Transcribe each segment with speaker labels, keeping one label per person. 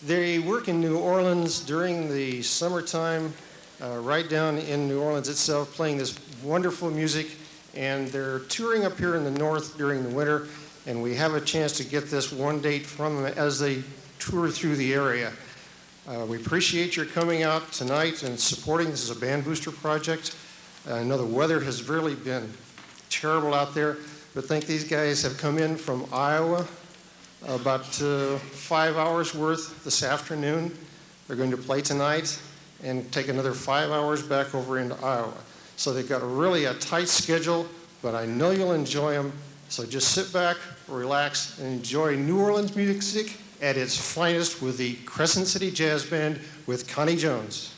Speaker 1: They work in New Orleans during the summertime, right down in New Orleans itself, playing this wonderful music, and they're touring up here in the north during the winter, and we have a chance to get this one date from them as they tour through the area. We appreciate your coming out tonight and supporting. This is a band booster project. I know the weather has really been terrible out there, but I think these guys have come in from Iowa, about 5 hours worth this afternoon. They're going to play tonight and take another 5 hours back over into Iowa. So they've got really a tight schedule, but I know you'll enjoy them. So just sit back, relax, and enjoy New Orleans music at its finest with the Crescent City Jazz Band with Connie Jones.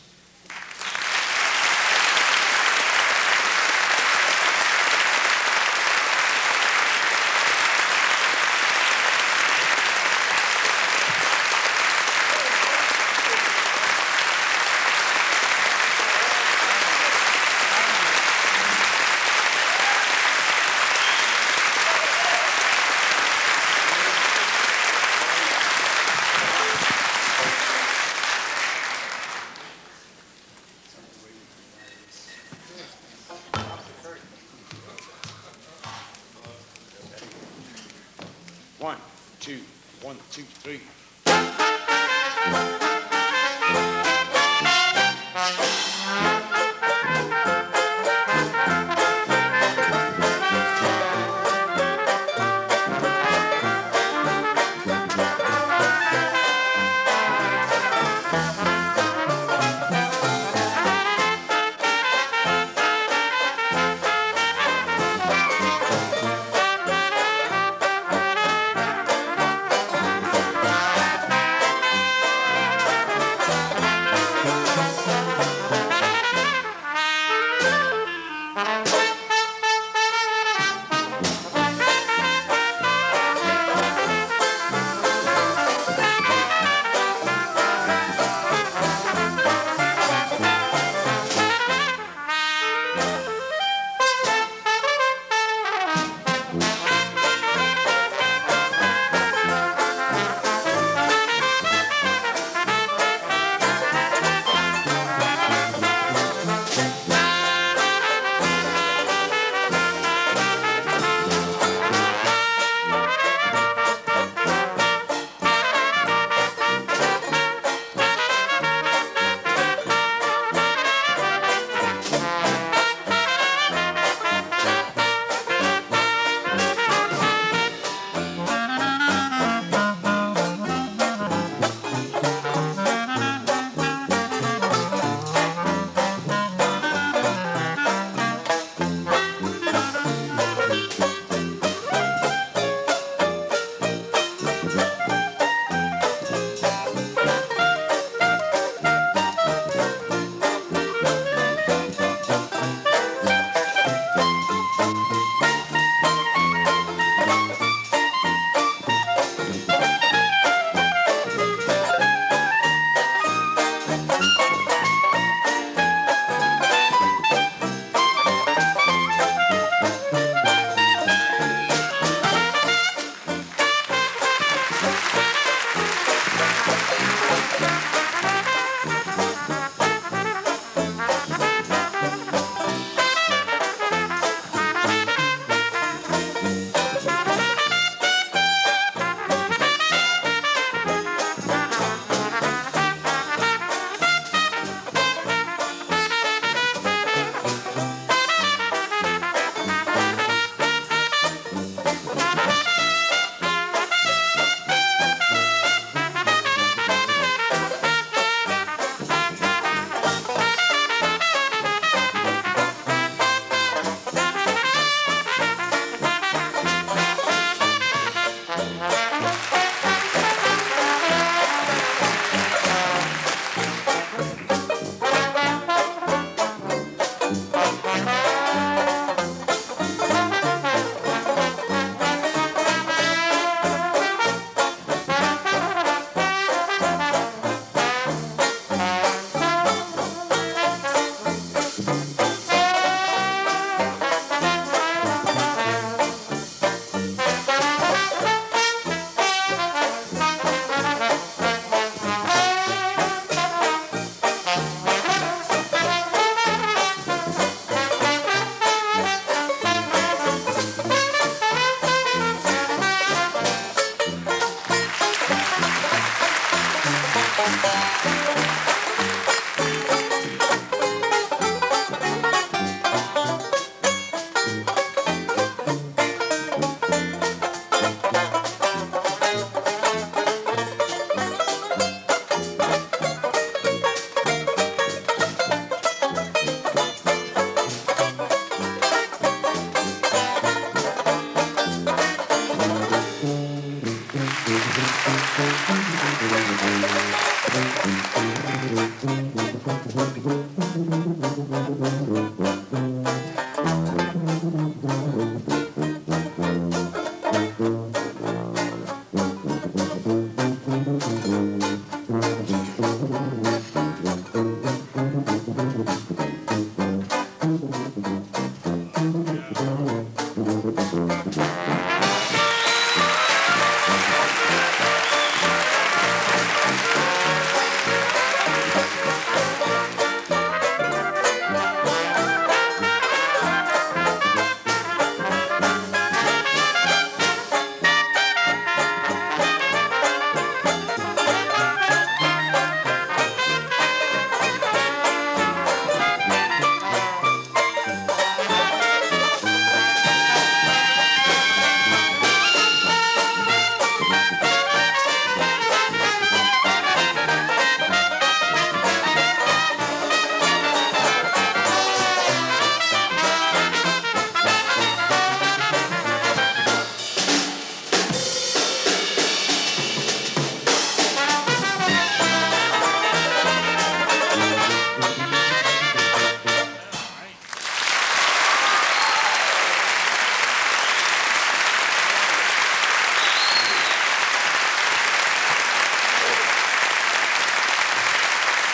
Speaker 2: One, two, three.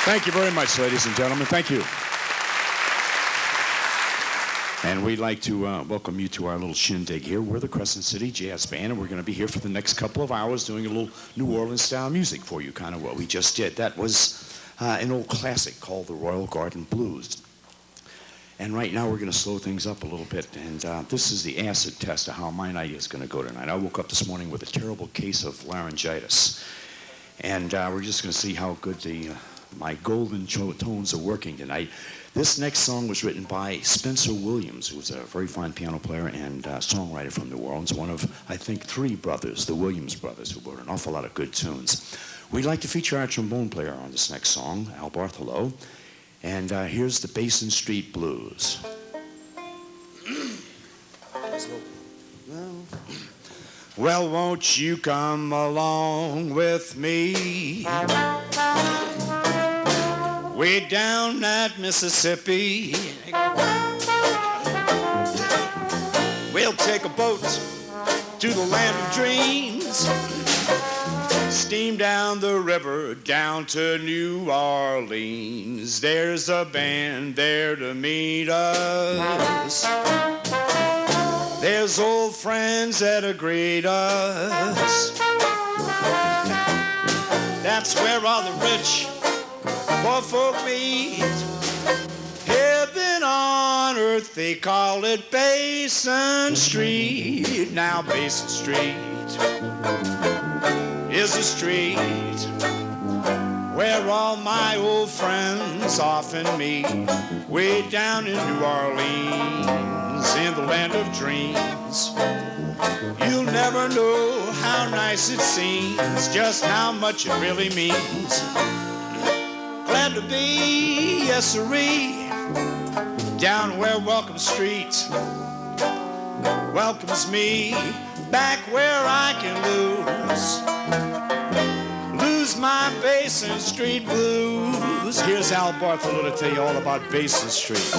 Speaker 2: Thank you very much, ladies and gentlemen. Thank you. And we'd like to welcome you to our little shindig here. We're the Crescent City Jazz Band, and we're going to be here for the next couple of hours doing a little New Orleans-style music for you, kind of what we just did. That was an old classic called the Royal Garden Blues. And right now we're going to slow things up a little bit, and this is the acid test of how my night is going to go tonight. I woke up this morning with a terrible case of laryngitis, and we're just going to see how good my golden tones are working tonight. This next song was written by Spencer Williams, who was a very fine piano player and songwriter from New Orleans, one of, I think, three brothers, the Williams brothers, who wrote an awful lot of good tunes. We'd like to feature our trombone player on this next song, Al Bartholow, and here's the Basin Street Blues. Well, won't you come along with me? Way down that Mississippi, we'll take a boat to the land of dreams, steam down the river down to New Orleans. There's a band there to meet us. There's old friends that'll greet us. That's where all the rich poor folk meet. Heaven on earth, they call it Basin Street. Now Basin Street is a street where all my old friends often meet. Way down in New Orleans, in the land of dreams. You'll never know how nice it seems, just how much it really means. Glad to be, yes sirree, down where Welcome Street welcomes me, back where I can lose my Basin Street blues. Here's Al Bartholow to tell you all about Basin Street.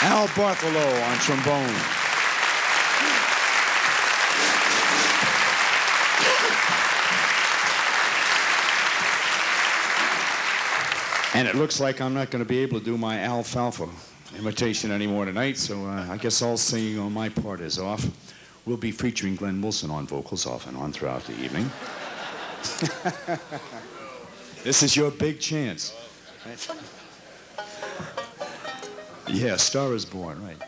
Speaker 2: Al Bartholow on trombone. And it looks like I'm not going to be able to do my alfalfa imitation anymore tonight, so I guess all singing on my part is off. We'll be featuring Glenn Wilson on vocals off and on throughout the evening. This is your big chance. Yeah, Star is Born, right.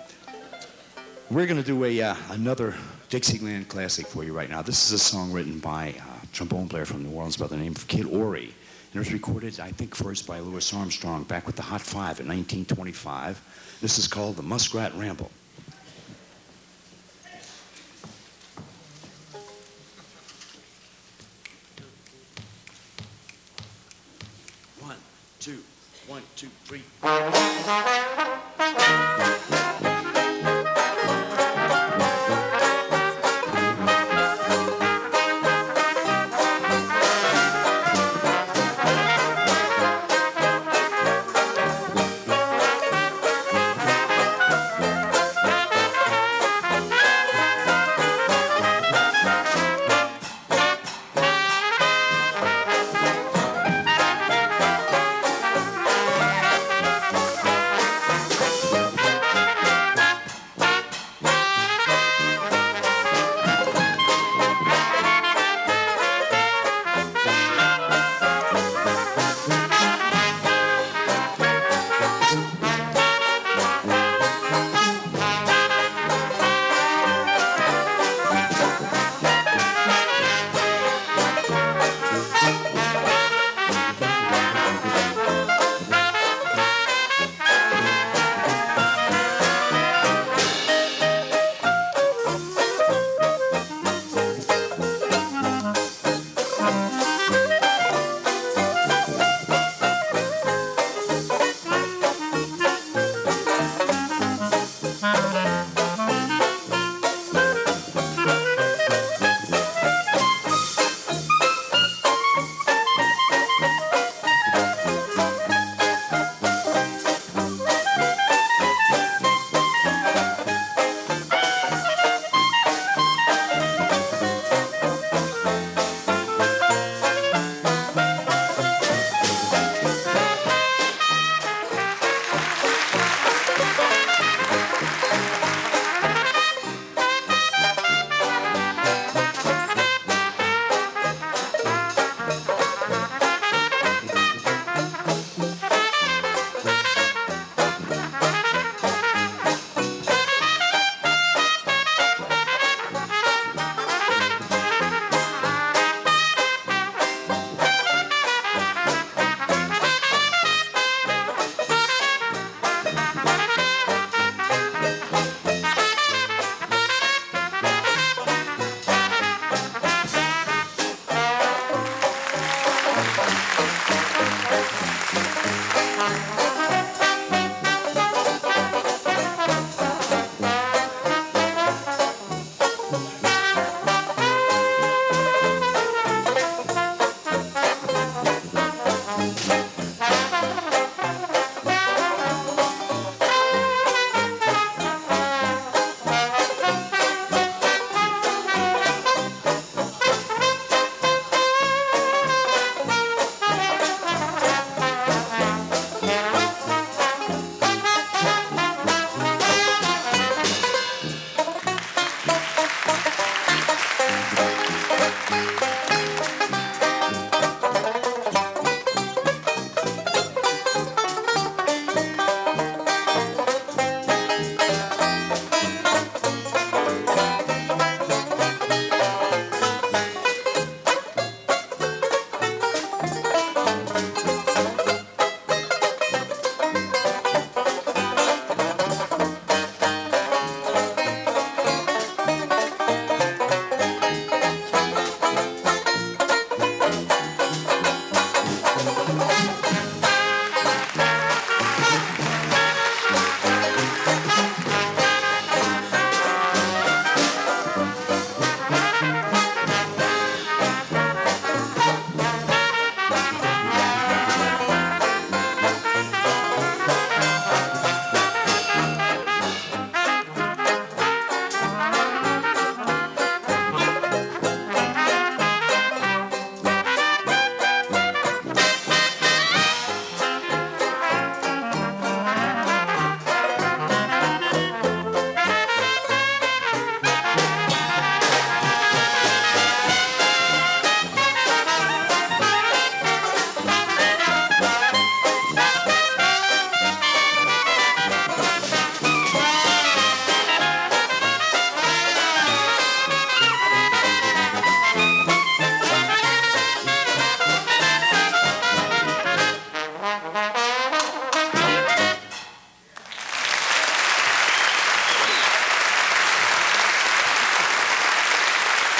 Speaker 2: We're going to do another Dixieland classic for you right now. This is a song written by a trombone player from New Orleans by the name of Kid Ory. And it was recorded, I think, first by Louis Armstrong back with the Hot Five in 1925. This is called The Muskrat Ramble. 1, 2, 1, 2, 3.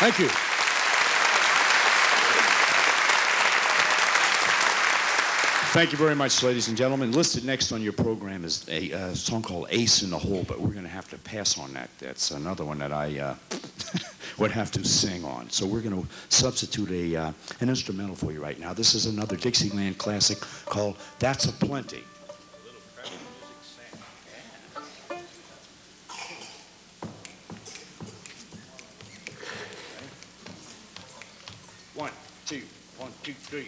Speaker 2: Thank you. Thank you very much, ladies and gentlemen. Listed next on your program is a song called Ace in the Hole, but we're going to have to pass on that. That's another one that I would have to sing on. So we're going to substitute an instrumental for you right now. This is another Dixieland classic called That's a Plenty. One, two, one, two, three.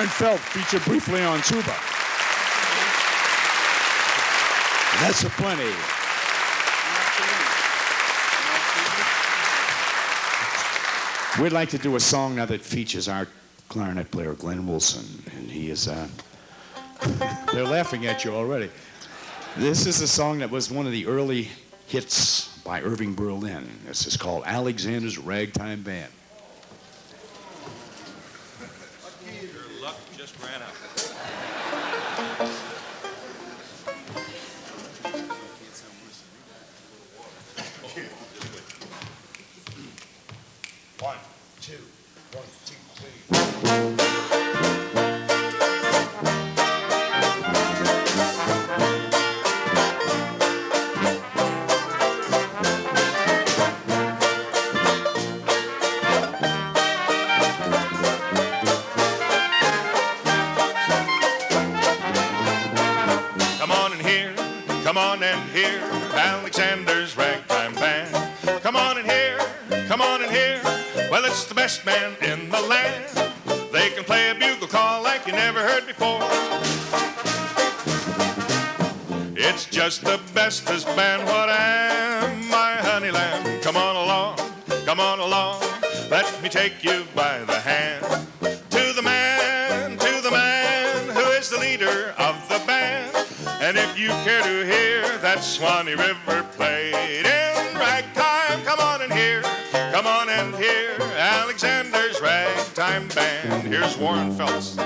Speaker 2: Warren Felt featured briefly on tuba. That's a plenty. We'd like to do a song now that features our clarinet player, Glenn Wilson, and he is, they're laughing at you already. This is a song that was one of the early hits by Irving Berlin. This is called Alexander's Ragtime Band.
Speaker 3: Your luck just ran out.
Speaker 2: One, two, 1, 2, 3.
Speaker 3: Come on and hear Alexander's Ragtime Band. Come on and hear, come on and hear. Well, it's the best band in the land. They can play a bugle call like you never heard before. It's just the bestest band, what am I, honey lamb? Come on along, let me take you by the hand. To the man who is the leader of the band. And if you care to hear that Swanee River played in ragtime, come on and hear Alexander's Ragtime Band. Here's Warren Phelps.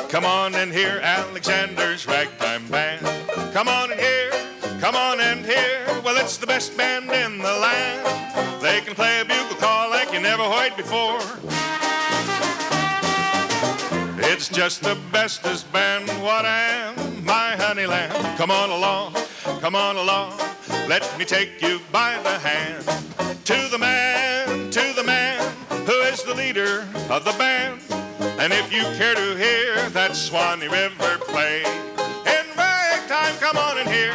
Speaker 3: Come on and hear Alexander's Ragtime Band. Come on and hear, well, it's the best band in the land. They can play a bugle call like you never heard before. It's just the bestest band, what am my honey lamb? Come on along, let me take you by the hand. To the man who is the leader of the band. And if you care to hear that Swanee River play in ragtime, come on and hear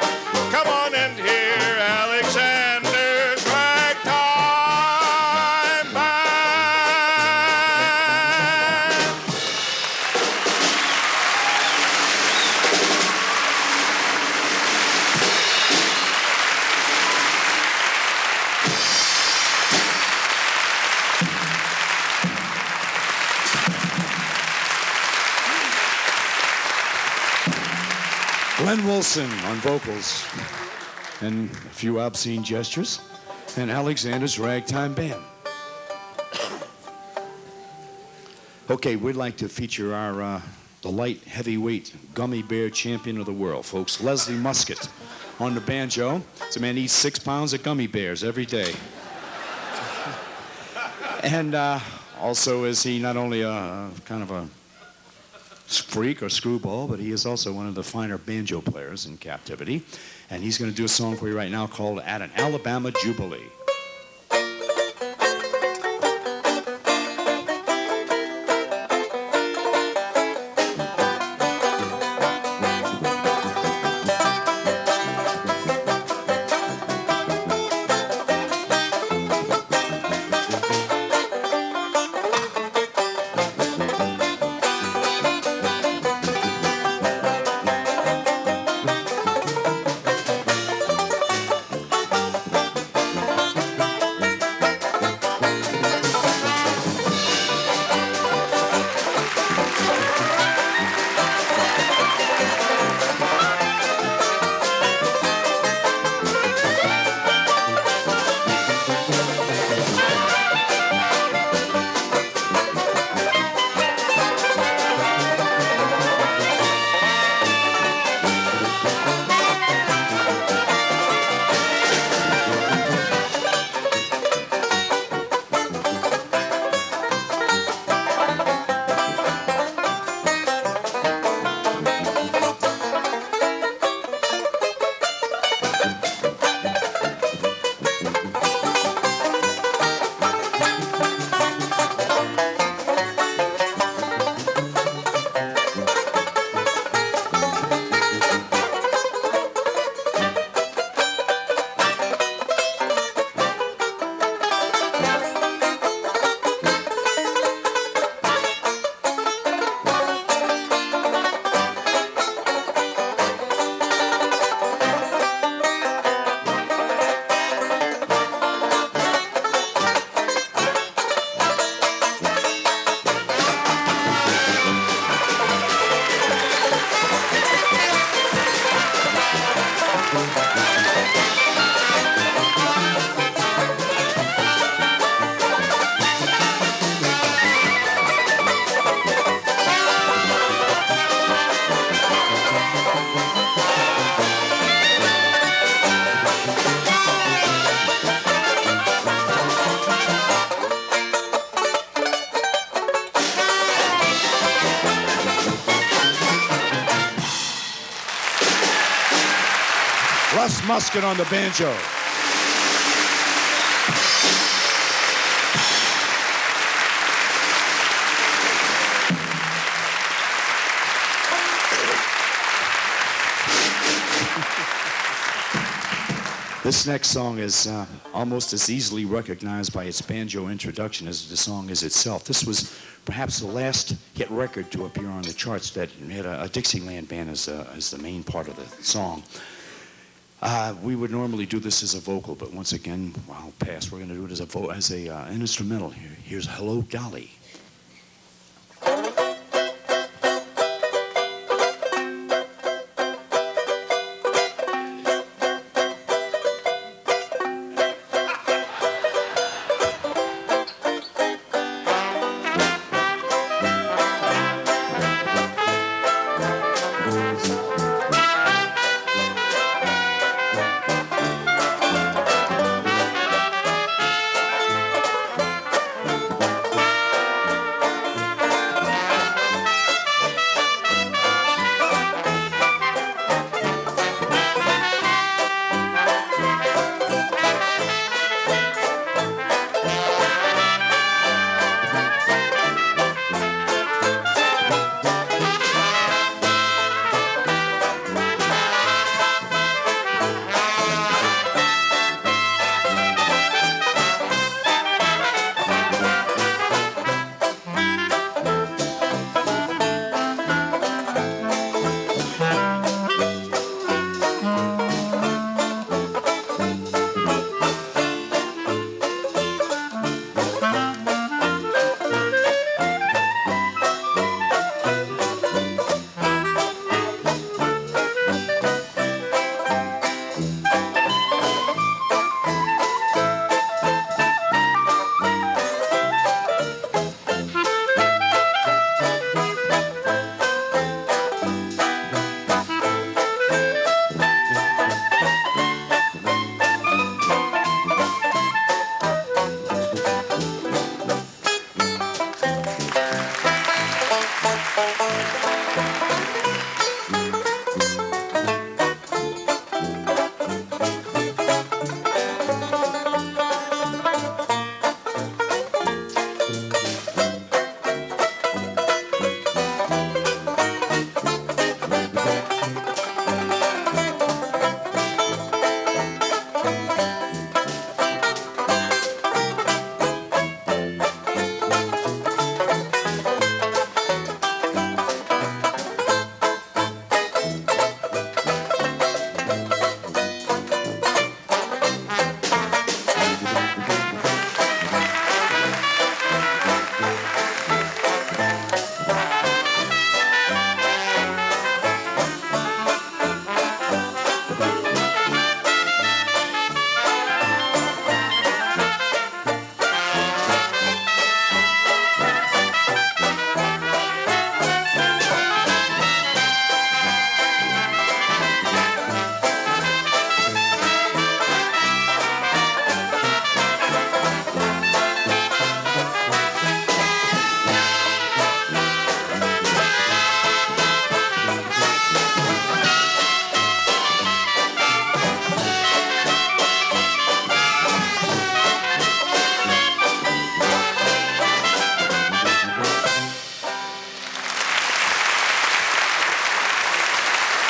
Speaker 3: Alexander's Ragtime Band.
Speaker 2: Glenn Wilson on vocals and a few obscene gestures, and Alexander's Ragtime Band. Okay, we'd like to feature our the light heavyweight gummy bear champion of the world, folks, Leslie Muscat on the banjo. This man eats 6 pounds of gummy bears every day. And also is he not only a kind of a freak or screwball, but he is also one of the finer banjo players in captivity. And he's going to do a song for you right now called At an Alabama Jubilee. Russ Muscat on the banjo. This next song is almost as easily recognized by its banjo introduction as the song is itself. This was perhaps the last hit record to appear on the charts that had a Dixieland band as the main part of the song. We would normally do this as a vocal, but once again, I'll pass. We're going to do it as an instrumental. Here's Hello, Dolly.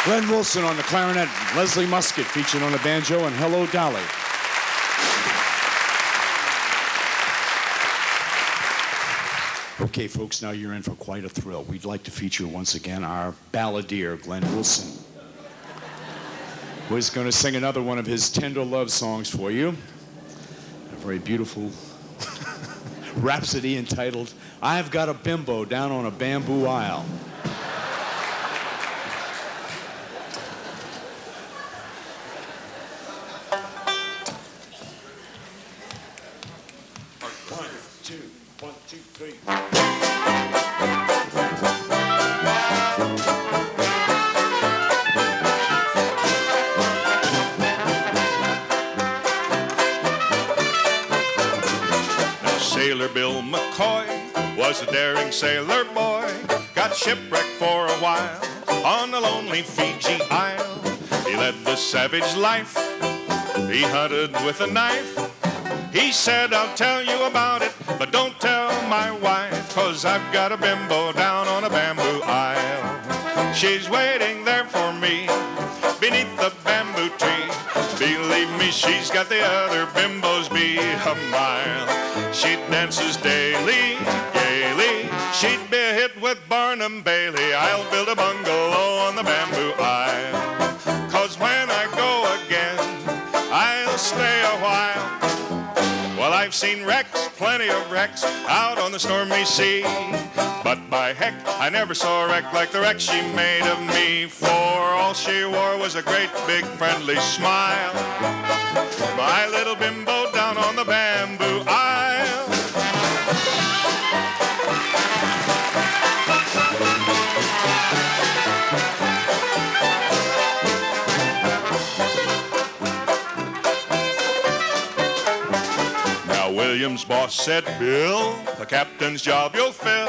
Speaker 2: Glenn Wilson on the clarinet, Leslie Muscat featured on the banjo, and Hello, Dolly. Okay, folks, now you're in for quite a thrill. We'd like to feature once again our balladeer, Glenn Wilson, who is going to sing another one of his tender love songs for you. A very beautiful rhapsody entitled, I've Got a Bimbo Down on a Bamboo Isle. One, two, three.
Speaker 3: Sailor Bill McCoy was a daring sailor boy, got shipwrecked for a while on the lonely Fiji Isle. He led the savage life. He hunted with a knife. He said, I'll tell you about it, but don't tell my wife, 'cause I've got a bimbo down on a bamboo aisle. She's waiting there for me beneath the bamboo tree. Believe me, she's got the other bimbos be a mile. She dances daily, gaily. She'd be a hit with Barnum Bailey. I'll build a bungalow on the bamboo aisle, 'cause when I go again, I'll stay a while. Well, I've seen wrecks, plenty of wrecks, out on the stormy sea. But by heck, I never saw a wreck like the wreck she made of me. For all she wore was a great big friendly smile. My little bimbo down on the bamboo aisle. William's boss said, Bill, the captain's job you'll fill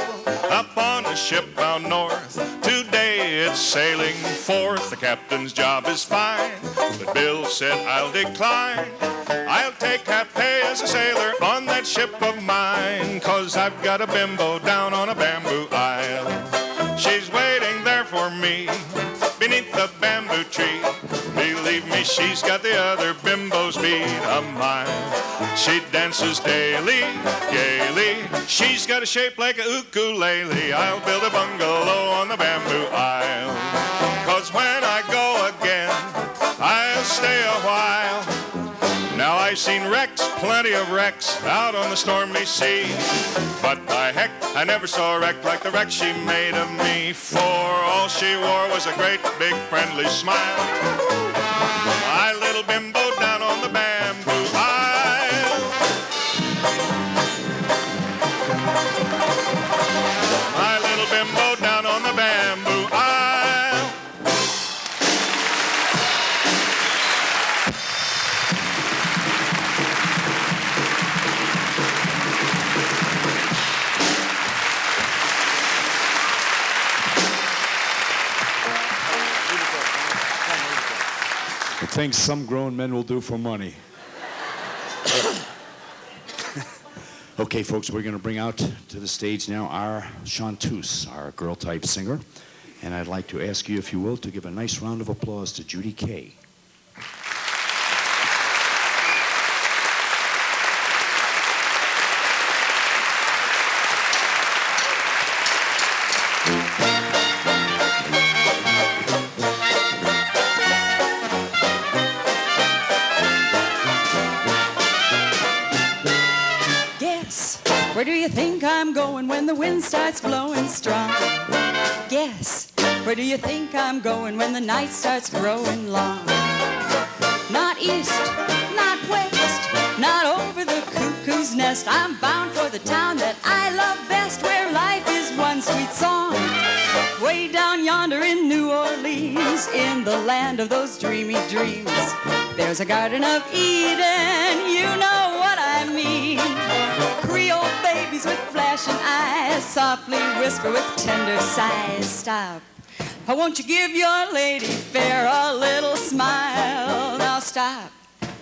Speaker 3: up on a ship bound north. Today it's sailing forth. The captain's job is fine, but Bill said, I'll decline. I'll take half pay as a sailor on that ship of mine, 'cause I've got a bimbo down on a bamboo aisle. She's waiting there for me beneath the bamboo tree. Believe me, she's got the other bimbos beat a mile. She dances daily, gaily. She's got a shape like a ukulele. I'll build a bungalow on the bamboo aisle, 'cause when I go again, I'll stay a while. Now I've seen wrecks, plenty of wrecks, out on the stormy sea. But by heck, I never saw a wreck like the wreck she made of me. For all she wore was a great big friendly smile. My little bimbo down on the bamboo aisle. My little bimbo down on the bamboo aisle.
Speaker 2: Things some grown men will do for money. Okay, folks, we're going to bring out to the stage now our chanteuse, our girl-type singer. And I'd like to ask you, if you will, to give a nice round of applause to Judy Kay.
Speaker 4: Where do you think I'm going when the wind starts blowing strong? Guess, where do you think I'm going when the night starts growing long? Not east, not west, not over the cuckoo's nest. I'm bound for the town that I love best, where life is one sweet song. Way down yonder in New Orleans, in the land of those dreamy dreams, there's a Garden of Eden, you know what I mean. Creole babies with flashing eyes softly whisper with tender sighs. Stop. Oh, won't you give your lady fair a little smile? Now stop.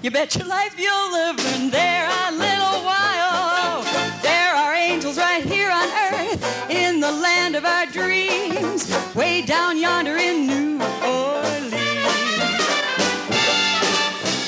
Speaker 4: You bet your life you'll live in there a little while. There are angels right here on earth, in the land of our dreams, way down yonder in New Orleans.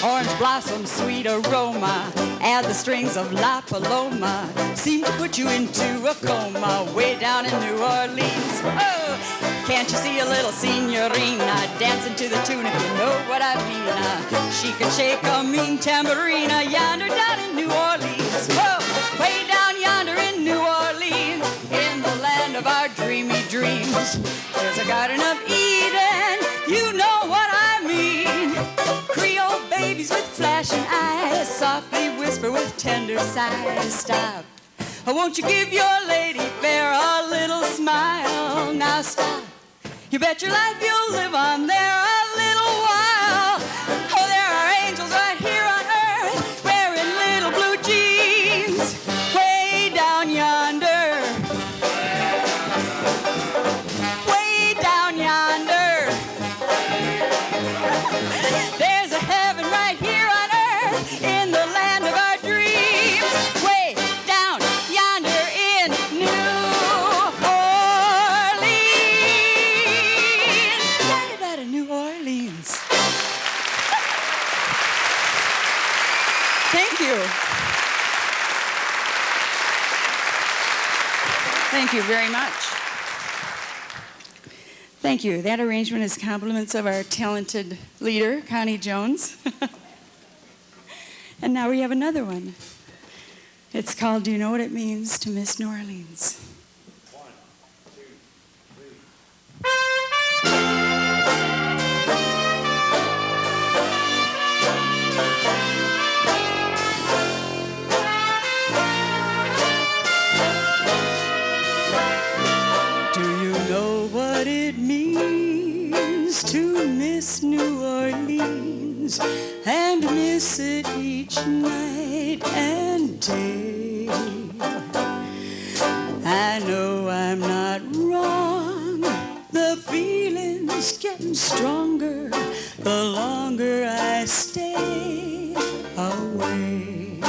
Speaker 4: Orange blossom, sweet aroma, add the strings of La Paloma, seem to put you into a coma way down in New Orleans. Oh, can't you see a little senorina dancing to the tune, if you know what I mean? She could shake a mean tambourina yonder down in New Orleans. Oh, way down yonder in New Orleans, in the land of our dreamy dreams, there's a Garden of Eden, you know what I mean. Creole babies with flashing eyes softly whisper with tender sighs. Stop. Oh, won't you give your lady fair a little smile? Now stop. You bet your life you'll live on there a little while. Oh, there are angels right here on earth wearing little blue jeans, way down yonder. Way down yonder. Thank you very much. Thank you. That arrangement is compliments of our talented leader, Connie Jones. And now we have another one. It's called Do You Know What It Means to Miss New Orleans?
Speaker 2: 1, 2, 3.
Speaker 4: What it means to miss New Orleans and miss it each night and day. I know I'm not wrong. The feeling's getting stronger the longer I stay away.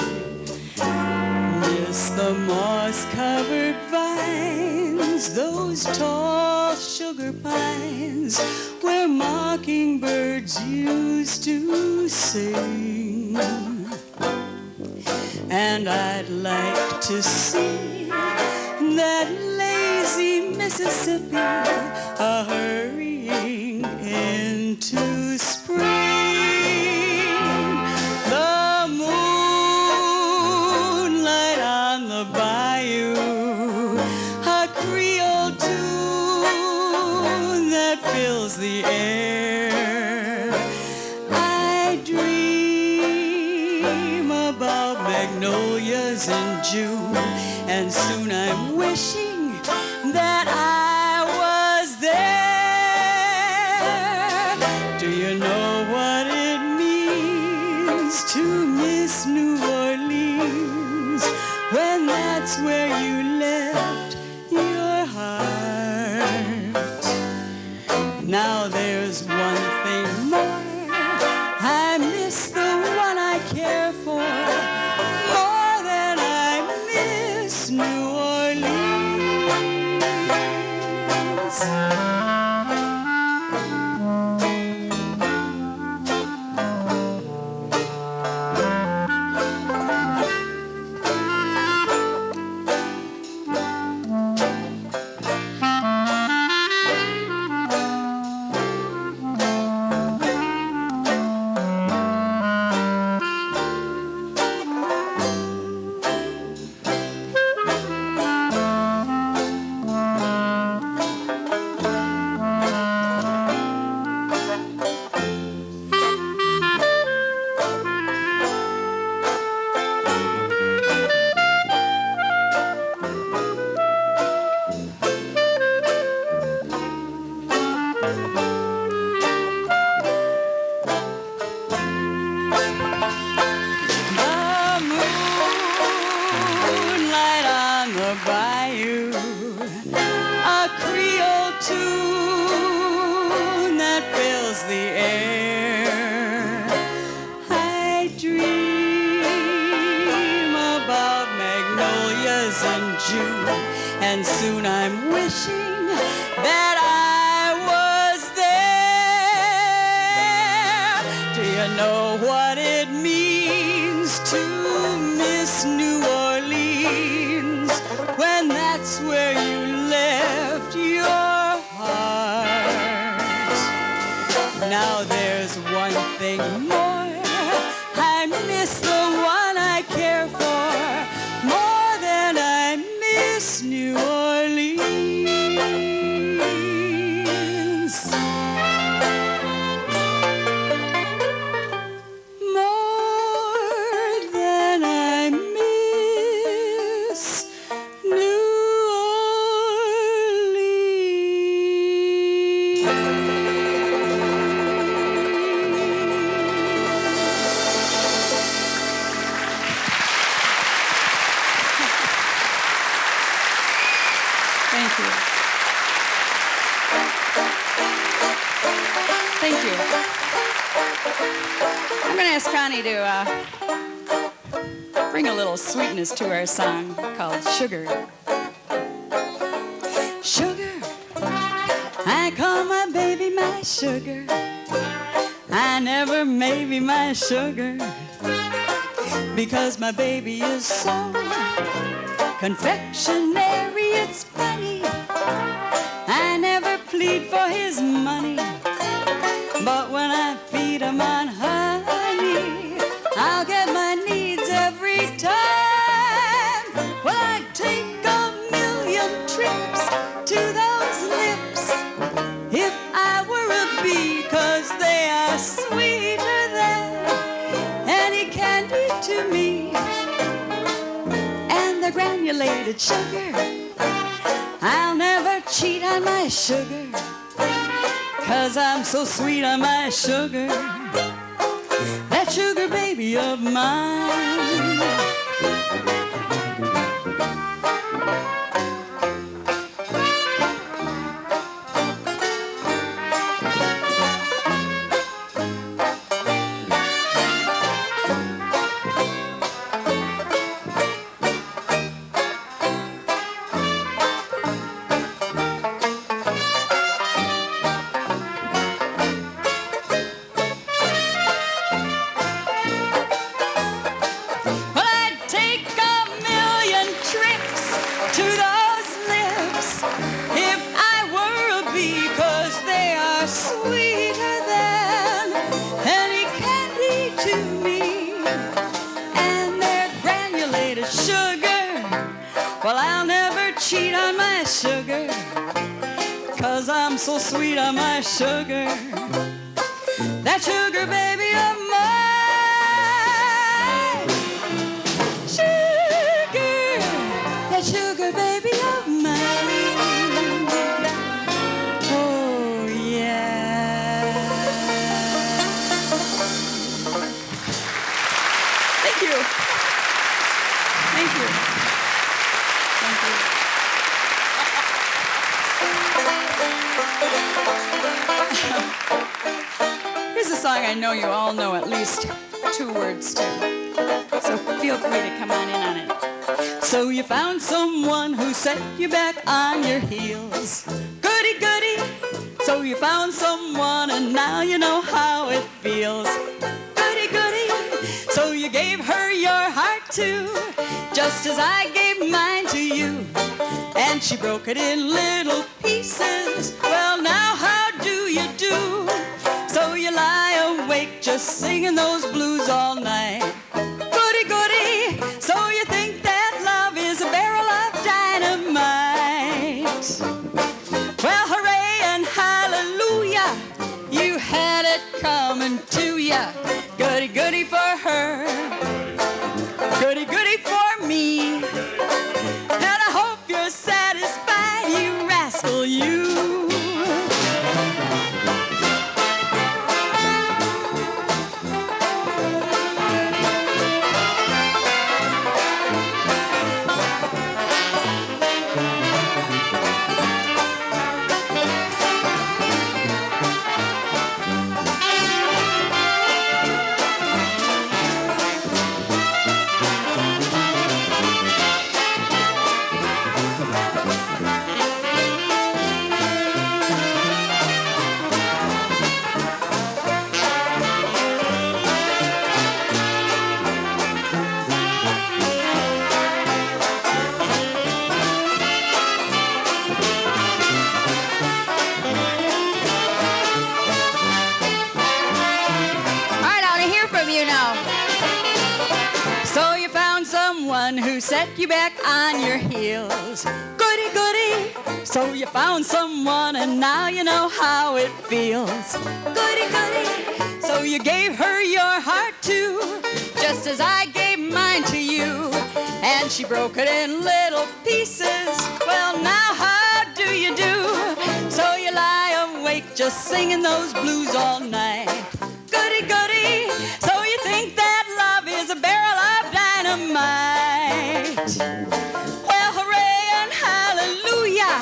Speaker 4: Miss the moss-covered vines, those tall sugar pines where mockingbirds used to sing. And I'd like to see that lazy Mississippi hurrying into spring. The moonlight on the bayou, a Creole tune that fills the air. I dream about magnolias in June, and soon I'm wishing that I was there. Do you know what it means to miss New Orleans when that's where you left your heart? Now there's one thing more. I miss the one I care for more than I miss New Orleans. And soon I'm wishing that I was there. Do you know what it means to miss New Orleans when that's where you left your heart? Now there's one thing more. I miss the one I care for more than I miss New Orleans. More than I miss New Thank you. Thank you. I'm going to ask Connie to bring a little sweetness to our song called Sugar. Sugar, I call my baby my sugar. I never maybe my sugar, because my baby is so confectionery, it's fine. sweet for his money. But when I feed him on honey, I'll get my needs every time. Well, I'd take 1,000,000 trips to those lips if I were a bee, 'cause they are sweeter than any candy to me. And the granulated sugar, I'll never cheat on my sugar, 'cause I'm so sweet on my sugar, that sugar baby of mine. I'm so sweet on my sugar, that sugar baby of mine. Sugar, that sugar baby of mine. Oh, yeah. Thank you. Thank you. Thank you. Here's a song I know you all know at least 2 words to, so feel free to come on in on it. So you found someone who set you back on your heels. Goody, goody. So you found someone and now you know how it feels. Goody, goody. So you gave her your heart too, just as I gave mine to you. And she broke it in little pieces. Well, now how do you do? So you lie awake just singing those blues all night. Goody, goody. So you think that love is a barrel of dynamite. Well, hooray and hallelujah, you had it coming to ya. Goody, goody for her, goody, goody for me. And I hope you're satisfied, you rascal, you. Who set you back on your heels. Goody, goody. So you found someone and now you know how it feels. Goody, goody. So you gave her your heart too, just as I gave mine to you. And she broke it in little pieces. Well, now how do you do? So you lie awake just singing those blues all night. Goody, goody. So you think that love is a barrel of dynamite. Well, hooray and hallelujah,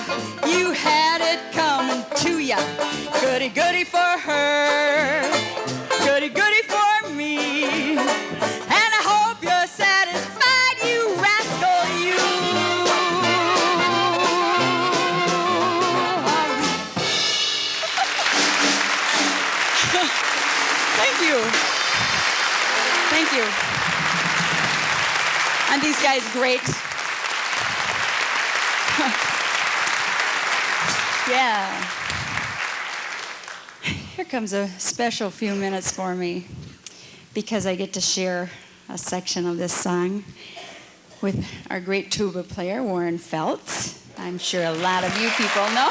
Speaker 4: you had it coming to ya. Goody, goody for her, goody, goody for me. And I hope you're satisfied, you rascal, you. Thank you. Thank you. Aren't these guys great? Yeah. Here comes a special few minutes for me because I get to share a section of this song with our great tuba player, Warren Feltz. I'm sure a lot of you people know.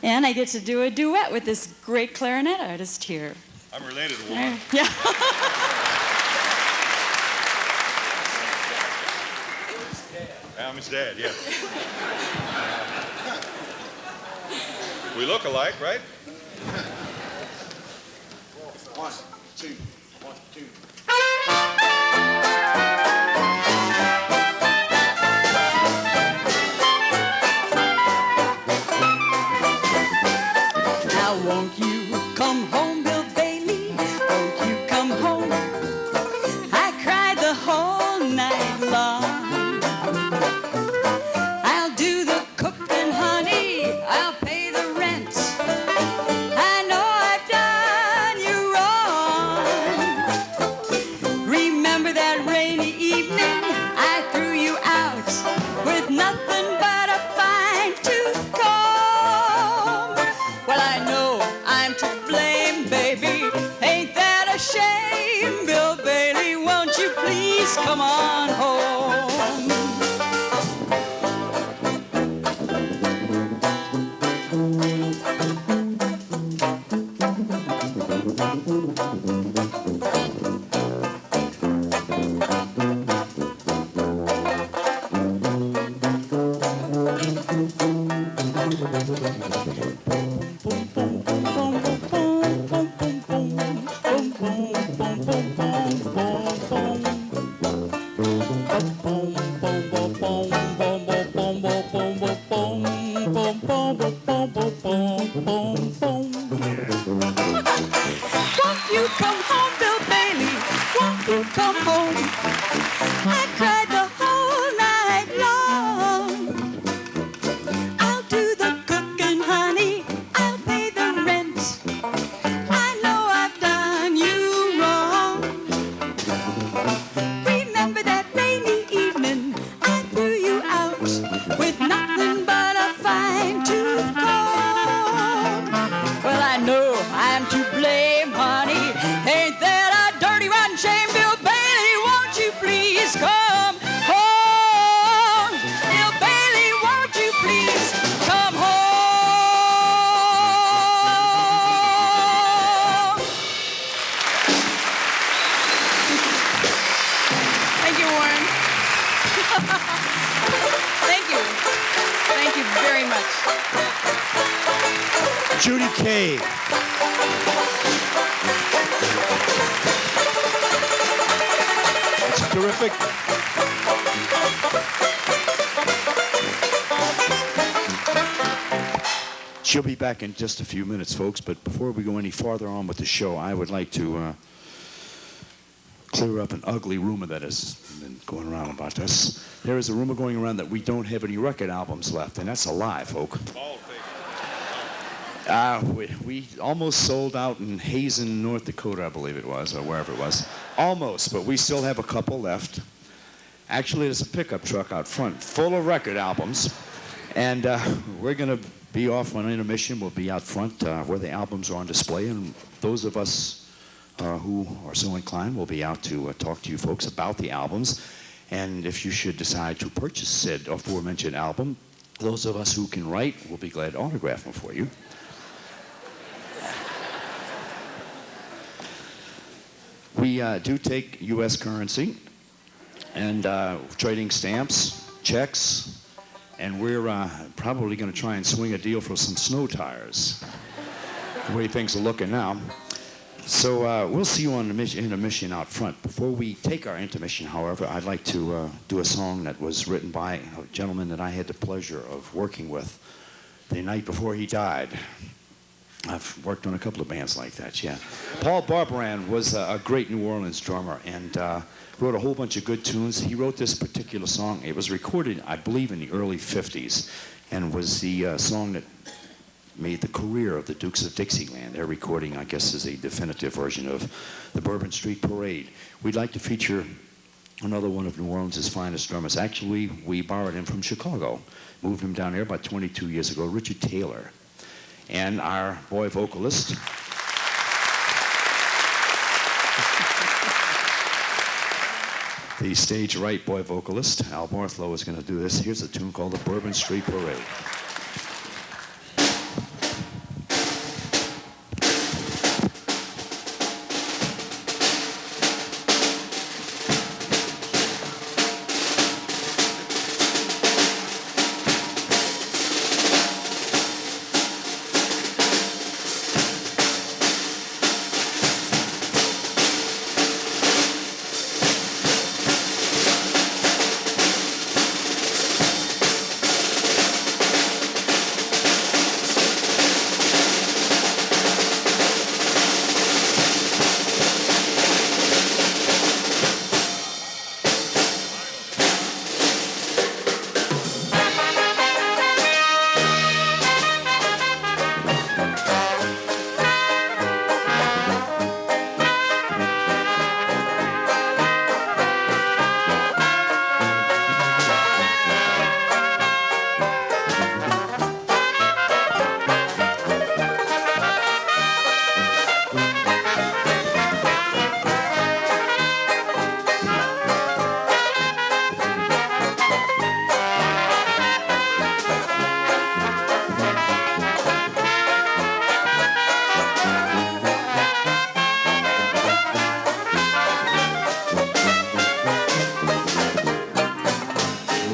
Speaker 4: And I get to do a duet with this great clarinet artist here.
Speaker 3: I'm related to Warren.
Speaker 4: Yeah.
Speaker 3: I'm his dad, yeah. We look alike, right?
Speaker 2: 1, 2, 1, 2.
Speaker 4: Now won't you come home, Bill Bailey? Won't you come home? I cried the whole night long. I'll do the cooking, honey. I'll pay the rent. I know I've done you wrong. Remember that rainy evening I threw you out with nothing but a fine-tooth comb? Well, I know I'm to blame, baby. Ain't that a shame? Bill Bailey, won't you please come on home? Won't you come home, Bill Bailey? Won't you come home? I cried the whole night long. I'll do the cooking, honey. I'll pay the rent. I know I've done you wrong. Remember that rainy evening I threw you out with nothing but a fine-tooth comb? Well, I know I'm to blame, honey. Ain't that a dirty, rotten shame? Bill Bailey, won't you please come home? Bill Bailey, won't you please come home? Thank you, Warren. Thank you. Thank you very much.
Speaker 2: Judy Kay. It's terrific. She'll be back in just a few minutes, folks, but before we go any farther on with the show, I would like to clear up an ugly rumor that has been going around about us. There is a rumor going around that we don't have any record albums left, and that's a lie, folk. We almost sold out in Hazen, North Dakota, I believe it was, or wherever it was. Almost, but we still have a couple left. Actually, there's a pickup truck out front full of record albums, and we're going to be off on intermission. We'll be out front where the albums are on display, and those of us who are so inclined will be out to talk to you folks about the albums. And if you should decide to purchase said aforementioned album, those of us who can write will be glad to autograph them for you. We do take U.S. currency and trading stamps, checks, and we're probably going to try and swing a deal for some snow tires, the way things are looking now. So we'll see you on the intermission out front. Before we take our intermission, however, I'd like to do a song that was written by a gentleman that I had the pleasure of working with the night before he died. I've worked on a couple of bands like that, yeah. Paul Barbaran was a great New Orleans drummer and wrote a whole bunch of good tunes. He wrote this particular song. It was recorded, I believe, in the early 50s and was the song that made the career of the Dukes of Dixieland. Their recording, I guess, is a definitive version of the Bourbon Street Parade. We'd like to feature another one of New Orleans' finest drummers. Actually, we borrowed him from Chicago, moved him down here about 22 years ago, Richard Taylor. And our boy vocalist, the stage right boy vocalist, Al Barthlow, is going to do this. Here's a tune called the Bourbon Street Parade.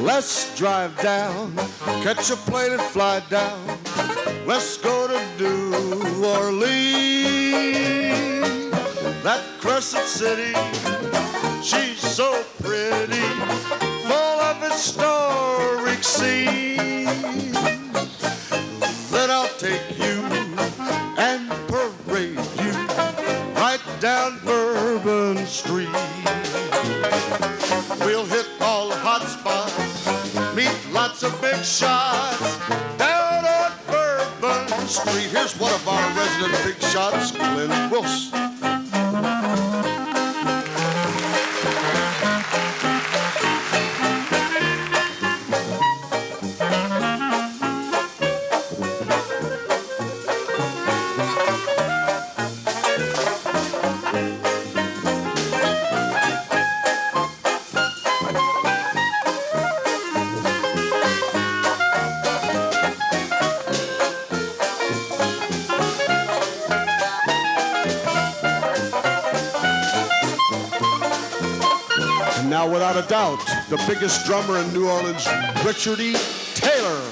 Speaker 5: Let's drive down, catch a plane and fly down. Let's go to New Orleans, that Crescent City. She's so pretty, full of historic scenes. Then I'll take you and parade you right down Bourbon Street. We'll hit all the hot spots, meet lots of big shots down on Bourbon Street. Here's one of our resident big shots, Glenn Wilson. Now, without a doubt, the biggest drummer in New Orleans, Richard E. Taylor.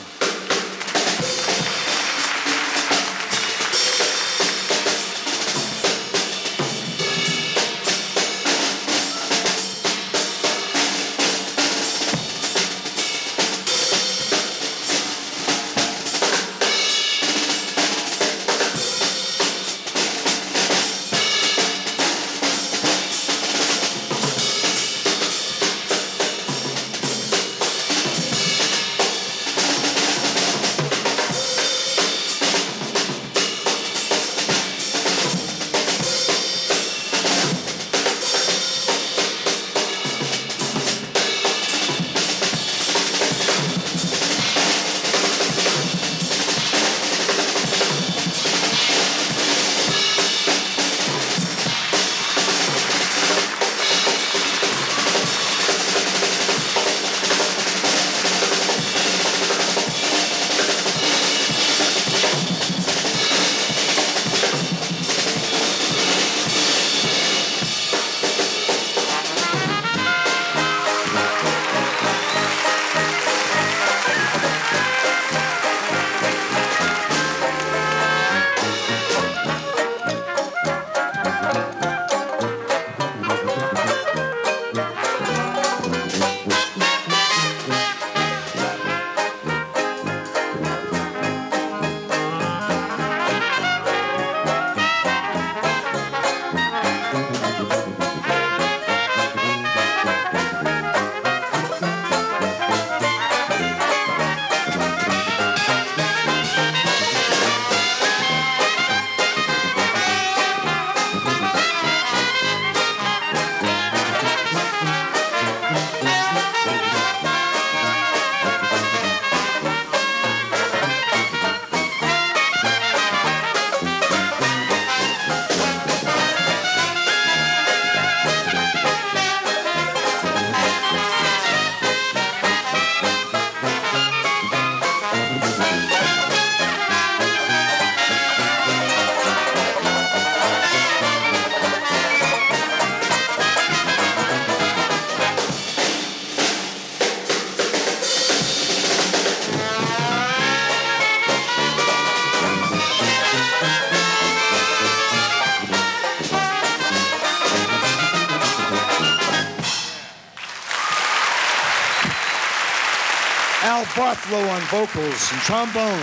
Speaker 2: Al Barthlow on vocals and trombone.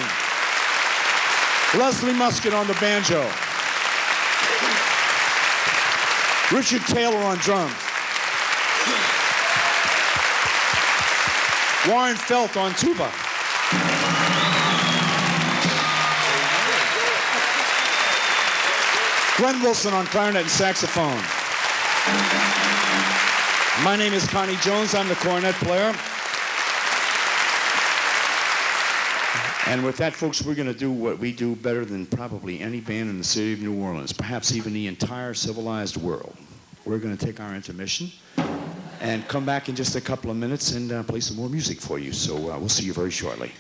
Speaker 2: Leslie Musket on the banjo. Richard Taylor on drums. Warren Felt on tuba. Glenn Wilson on clarinet and saxophone. My name is Connie Jones. I'm the cornet player. And with that, folks, we're going to do what we do better than probably any band in the city of New Orleans, perhaps even the entire civilized world. We're going to take our intermission and come back in just a couple of minutes and play some more music for you. So we'll see you very shortly.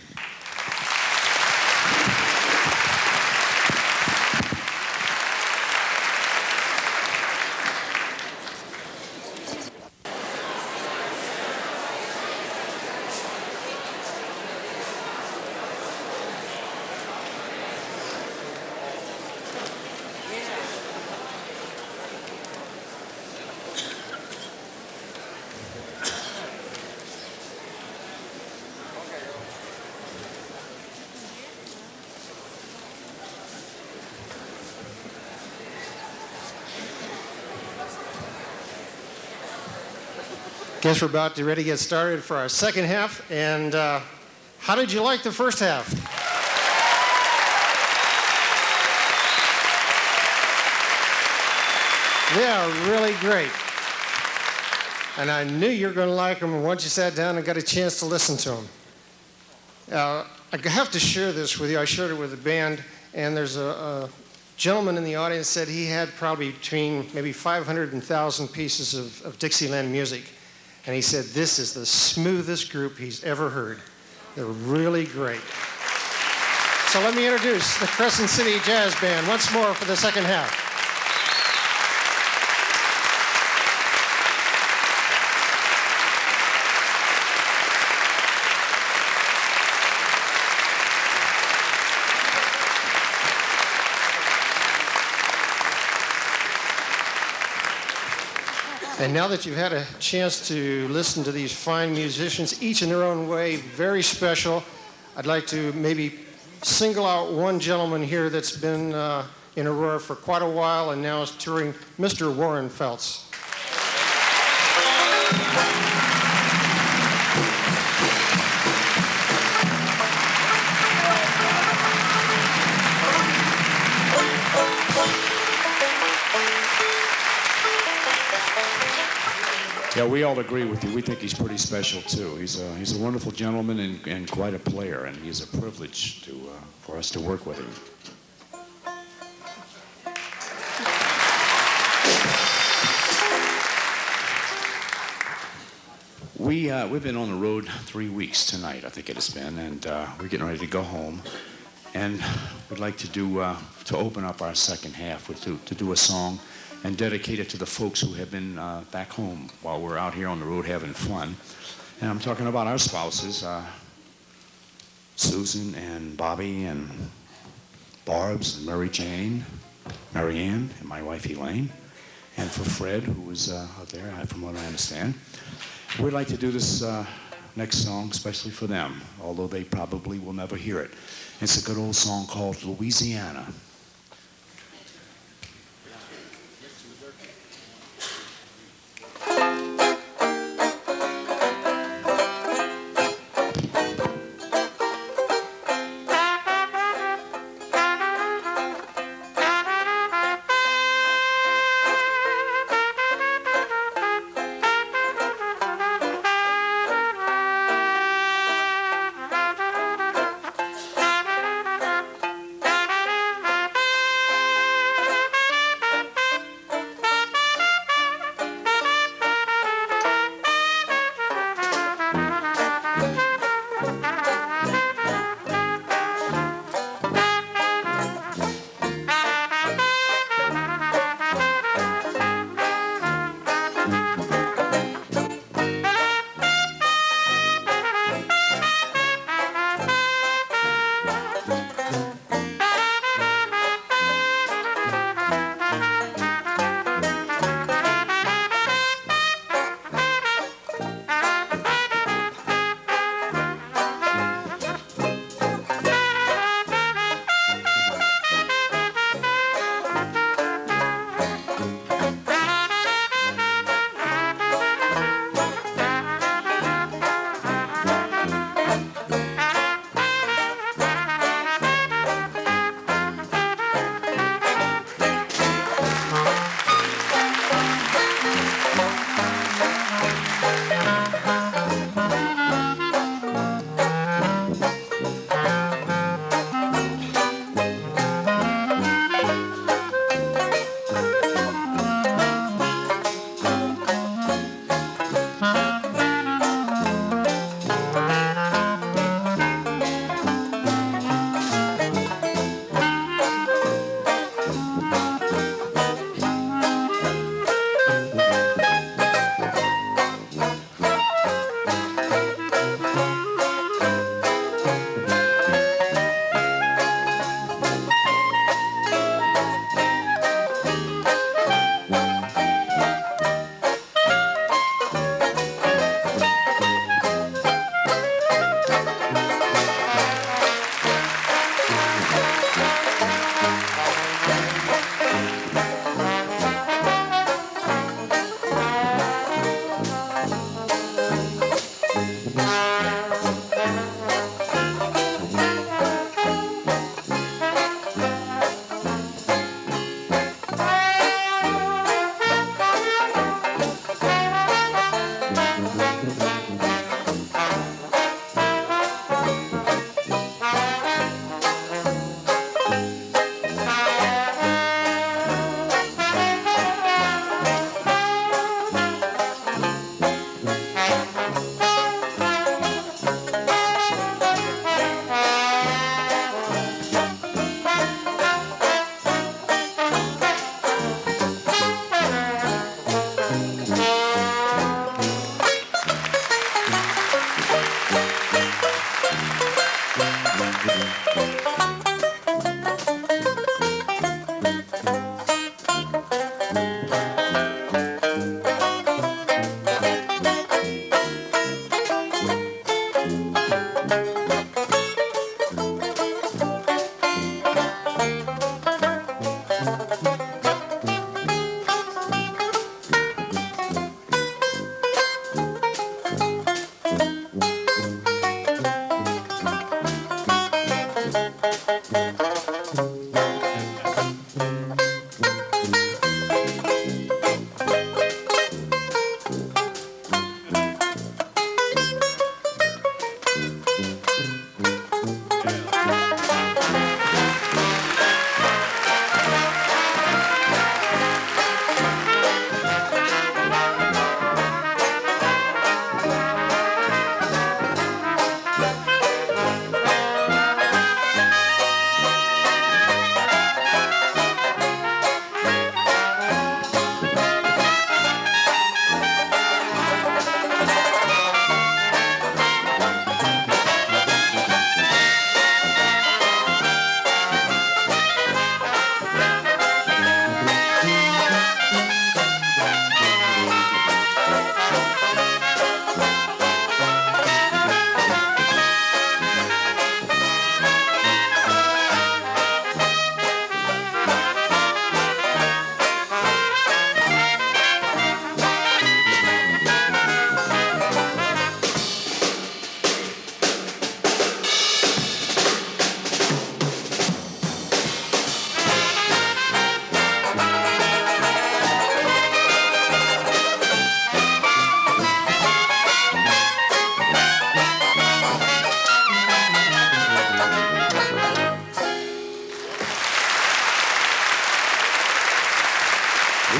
Speaker 1: Guess we're about to ready to get started for our second half. And how did you like the first half? Yeah, really great. And I knew you were going to like them once you sat down and got a chance to listen to them. I have to share this with you. I shared it with the band, and there's a gentleman in the audience said he had probably between maybe 500 and 1,000 pieces of Dixieland music. And he said, this is the smoothest group he's ever heard. They're really great. So let me introduce the Crescent City Jazz Band once more for the second half. And now that you've had a chance to listen to these fine musicians, each in their own way, very special, I'd like to maybe single out one gentleman here that's been in Aurora for quite a while and now is touring, Mr. Warren Felts.
Speaker 2: Yeah, we all agree with you. We think he's pretty special too. He's a wonderful gentleman and quite a player, and he's a privilege for us to work with him. We've been on the road 3 weeks tonight, I think it has been, and we're getting ready to go home. And we'd like to do to open up our second half to do a song and dedicate it to the folks who have been back home while we're out here on the road having fun. And I'm talking about our spouses, Susan and Bobby and Barb's and Mary Jane, Mary Ann, and my wife Elaine, and for Fred, who was out there, from what I understand. We'd like to do this next song especially for them, although they probably will never hear it. It's a good old song called Louisiana.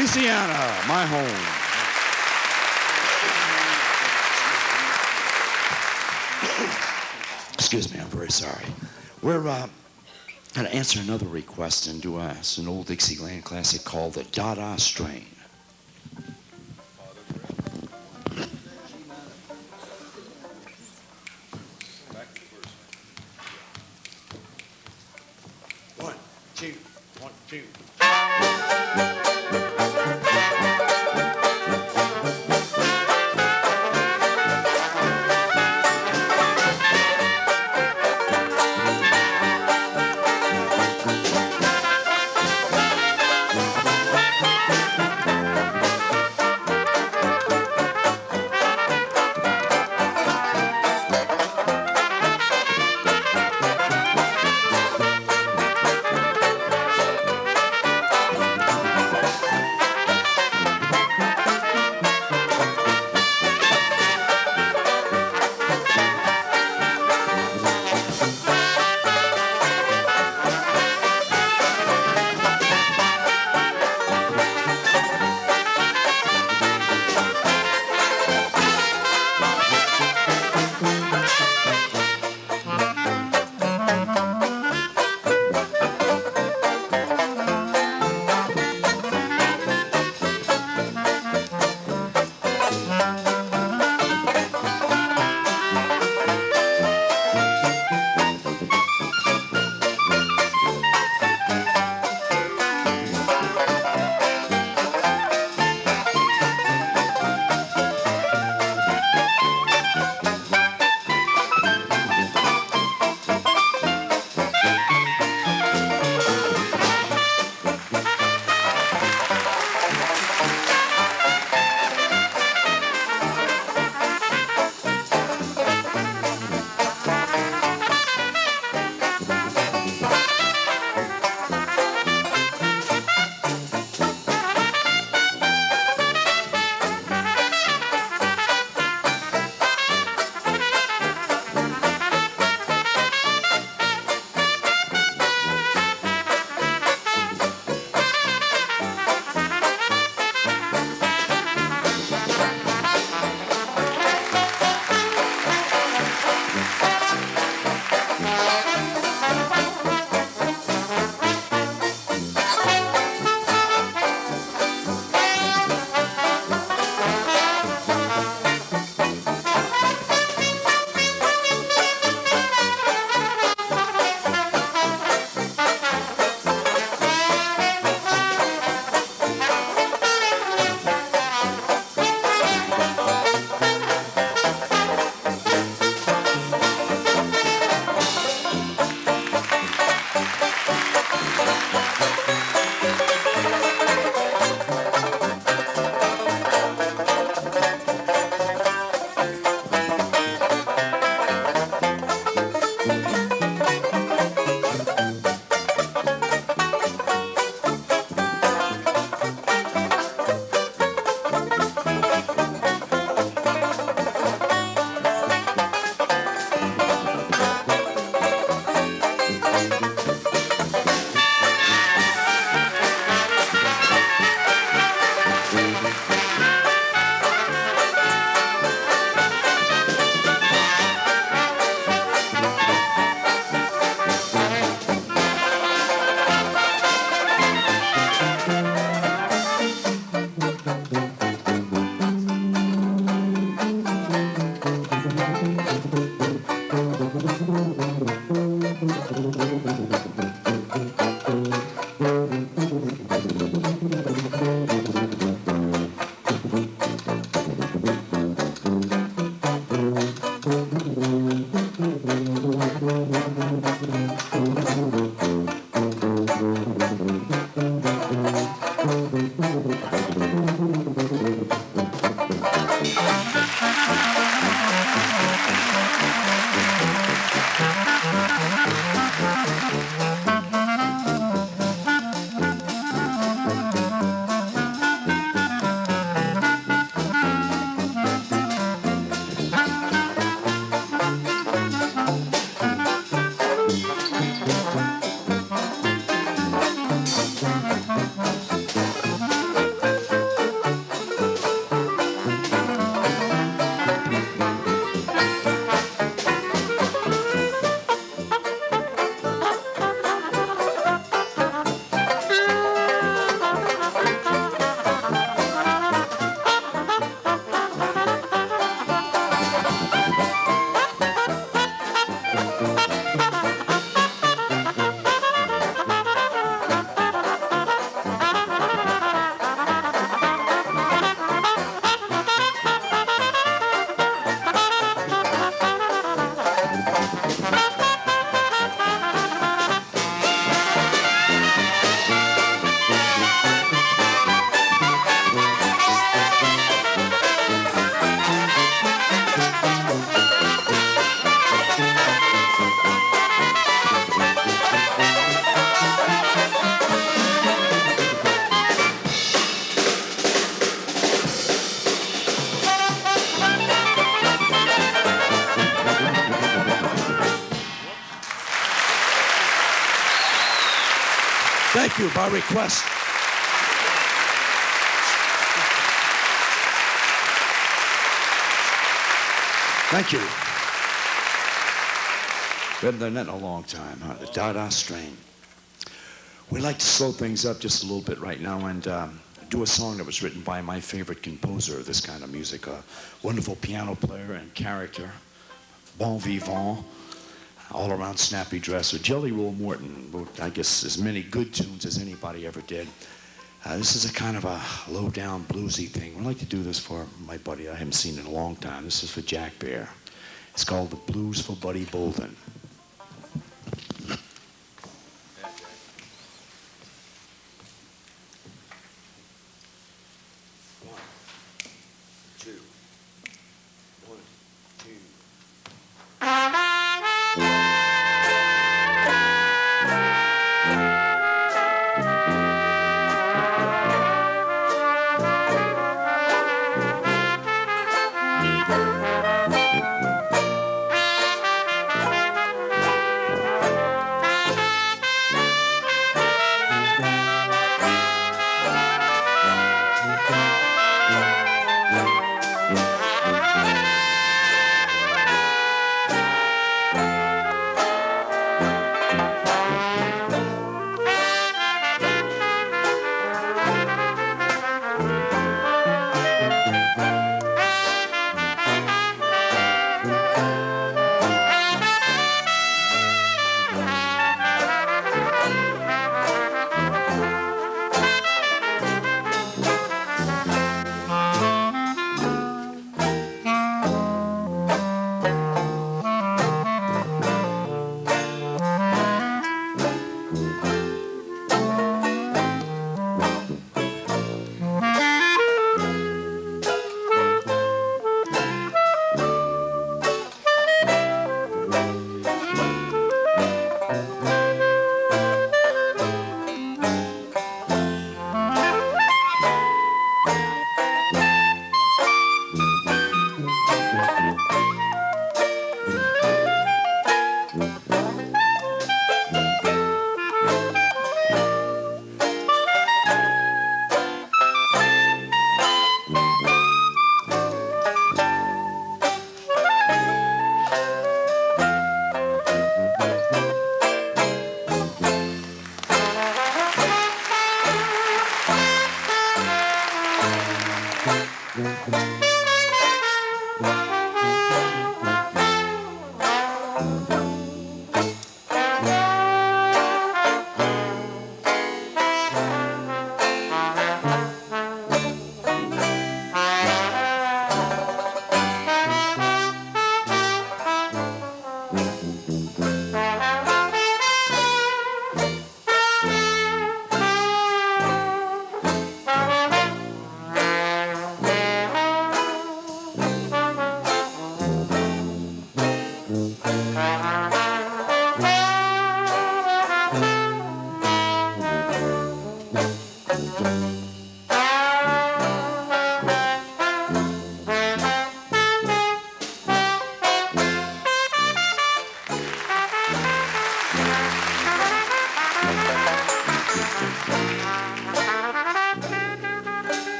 Speaker 2: Louisiana, my home. Excuse me, I'm very sorry. We're going to answer another request and do an old Dixieland classic called the Dada Strain. One, two, one, two. Thank you, by request. Thank you. We haven't done that in a long time, huh? The Dada strain. We'd like to slow things up just a little bit right now and do a song that was written by my favorite composer of this kind of music, a wonderful piano player and character, bon vivant, all-around snappy dresser. Jelly Roll Morton wrote, I guess, as many good tunes as anybody ever did. This is a kind of a low-down bluesy thing. We'd like to do this for my buddy I haven't seen in a long time. This is for Jack Bear. It's called The Blues for Buddy Bolden.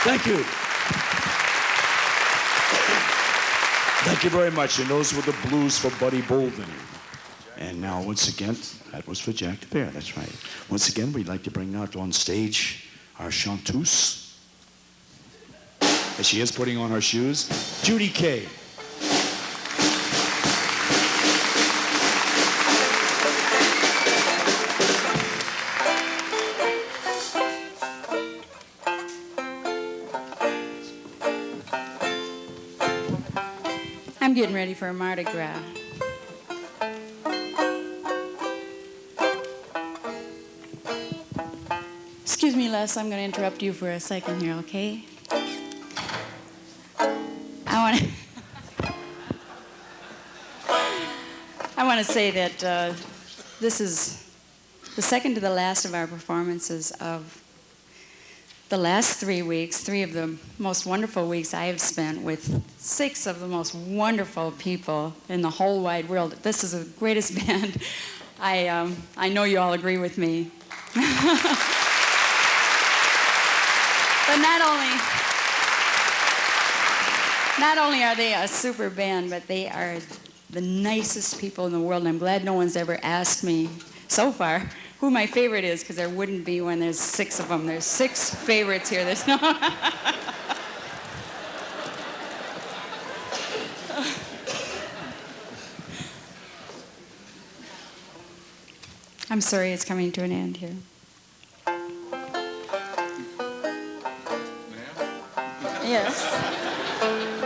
Speaker 2: Thank you. Thank you very much. And those were the blues for Buddy Bolden. And now, once again, that was for Jack the Bear. That's right. Once again, we'd like to bring out on stage our chanteuse. As she is putting on her shoes, Judy Kay.
Speaker 4: I'm getting ready for a Mardi Gras. Excuse me, Les, I'm going to interrupt you for a second here, okay? I want to say that this is the second to the last of our performances of the last 3 weeks, 3 of the most wonderful weeks I have spent with 6 of the most wonderful people in the whole wide world. This is the greatest band. I know you all agree with me. But not only are they a super band, but they are the nicest people in the world. And I'm glad no one's ever asked me so far who my favorite is, because there wouldn't be when there's 6 of them. There's 6 favorites here. There's no... I'm sorry, it's coming to an end here. Yes.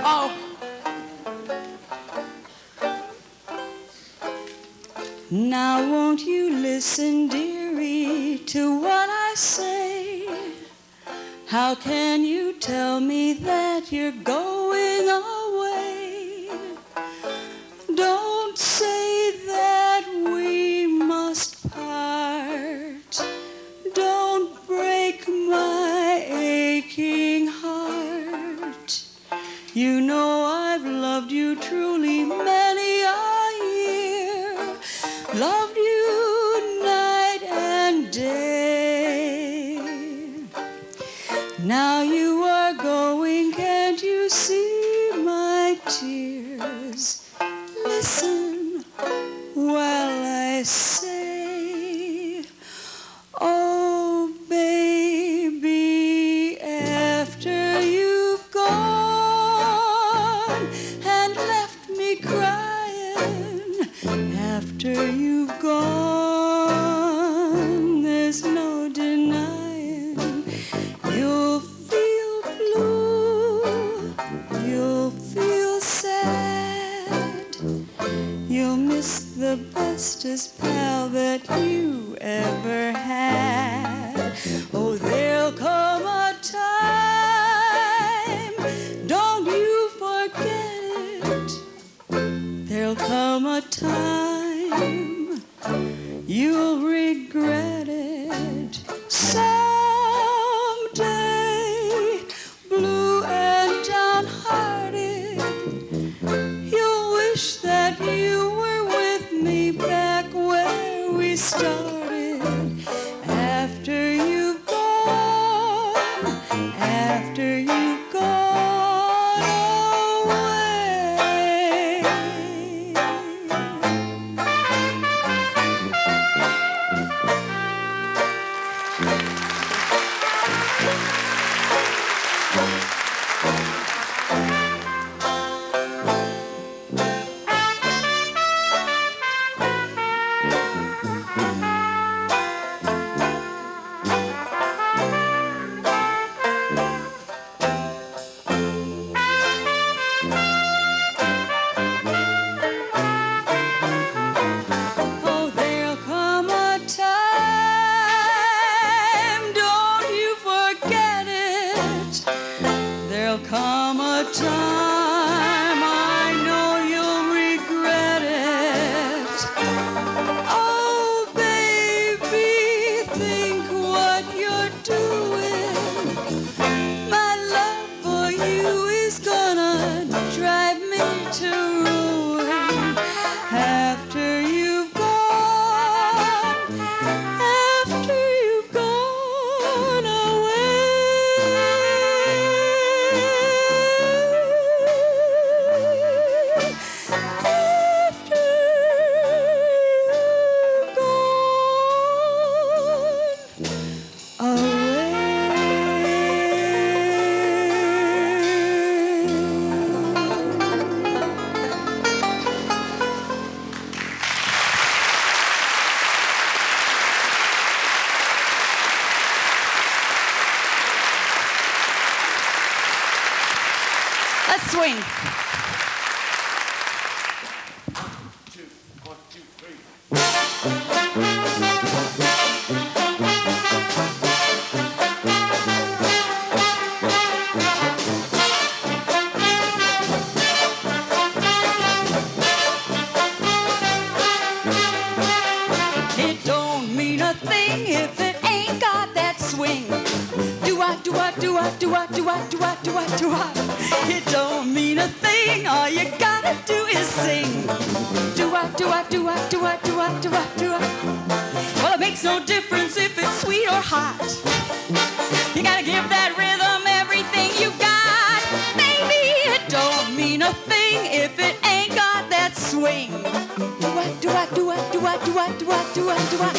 Speaker 4: Oh. Now won't you listen, dearie, to what I say? How can you tell me that you're going away? Don't say that we must part. Don't break my aching heart. You know I've loved you truly many a year. Loved you night and day. Now you are going, can't you see my tears? Listen while I say, oh baby, after you've gone and left me crying, after you've gone, there's no denying you'll feel blue, you'll feel sad, you'll miss the bestest pal that you ever had. Oh, there'll come a time, don't you forget it. There'll come a time you'll regret it. Someday, blue and downhearted, you'll wish that you were with me back where we started. After you've gone, after you've gone away. Swing.
Speaker 2: 1, 2, 3.
Speaker 4: It don't mean a thing if it ain't got that swing. Do-I. It don't mean a thing, all you gotta do is sing. Do-I. Well, it makes no difference if it's sweet or hot. You gotta give that rhythm everything you got. Baby, it don't mean a thing if it ain't got that swing. Do-I.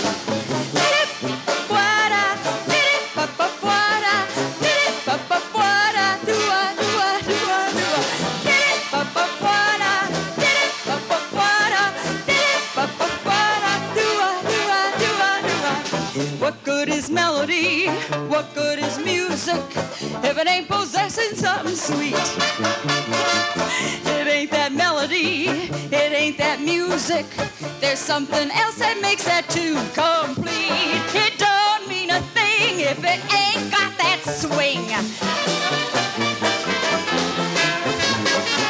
Speaker 4: What good is melody? What good is music if it ain't possessing something sweet? It ain't that melody, it ain't that music. There's something else that makes that tune complete. It don't mean a thing if it ain't got that swing.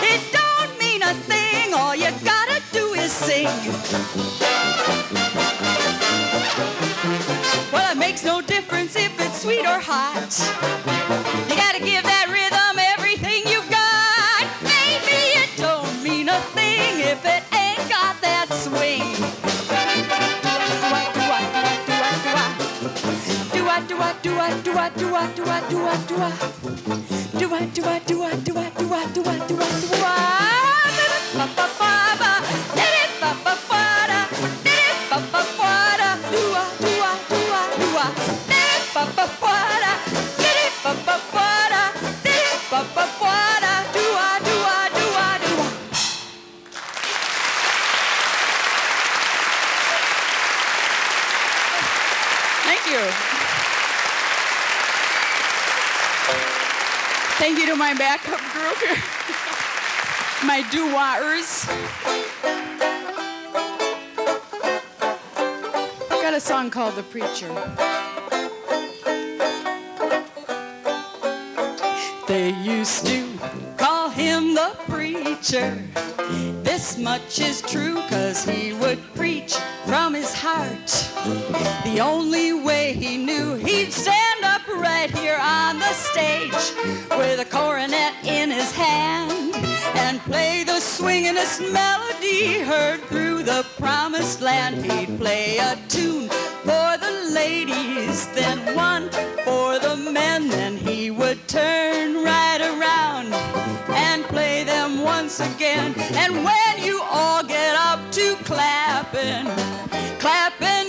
Speaker 4: It don't mean a thing, all you gotta do is sing. Well, it makes no difference if it's sweet or hot. You gotta give that rhythm everything you got. Baby, it don't mean a thing if it ain't got that swing. Thank you. Thank you to my backup group here. My doo-wahers. I got a song called The Preacher. They used to call him the preacher. This much is true, 'cause he would preach from his heart. The only way he knew, he'd stand up right here on the stage with a cornet in his hand and play the swingin'est melody heard through the promised land. He'd play a tune for the ladies, then one for the men, then he would turn right around and play them once again. And when you all get up to clapping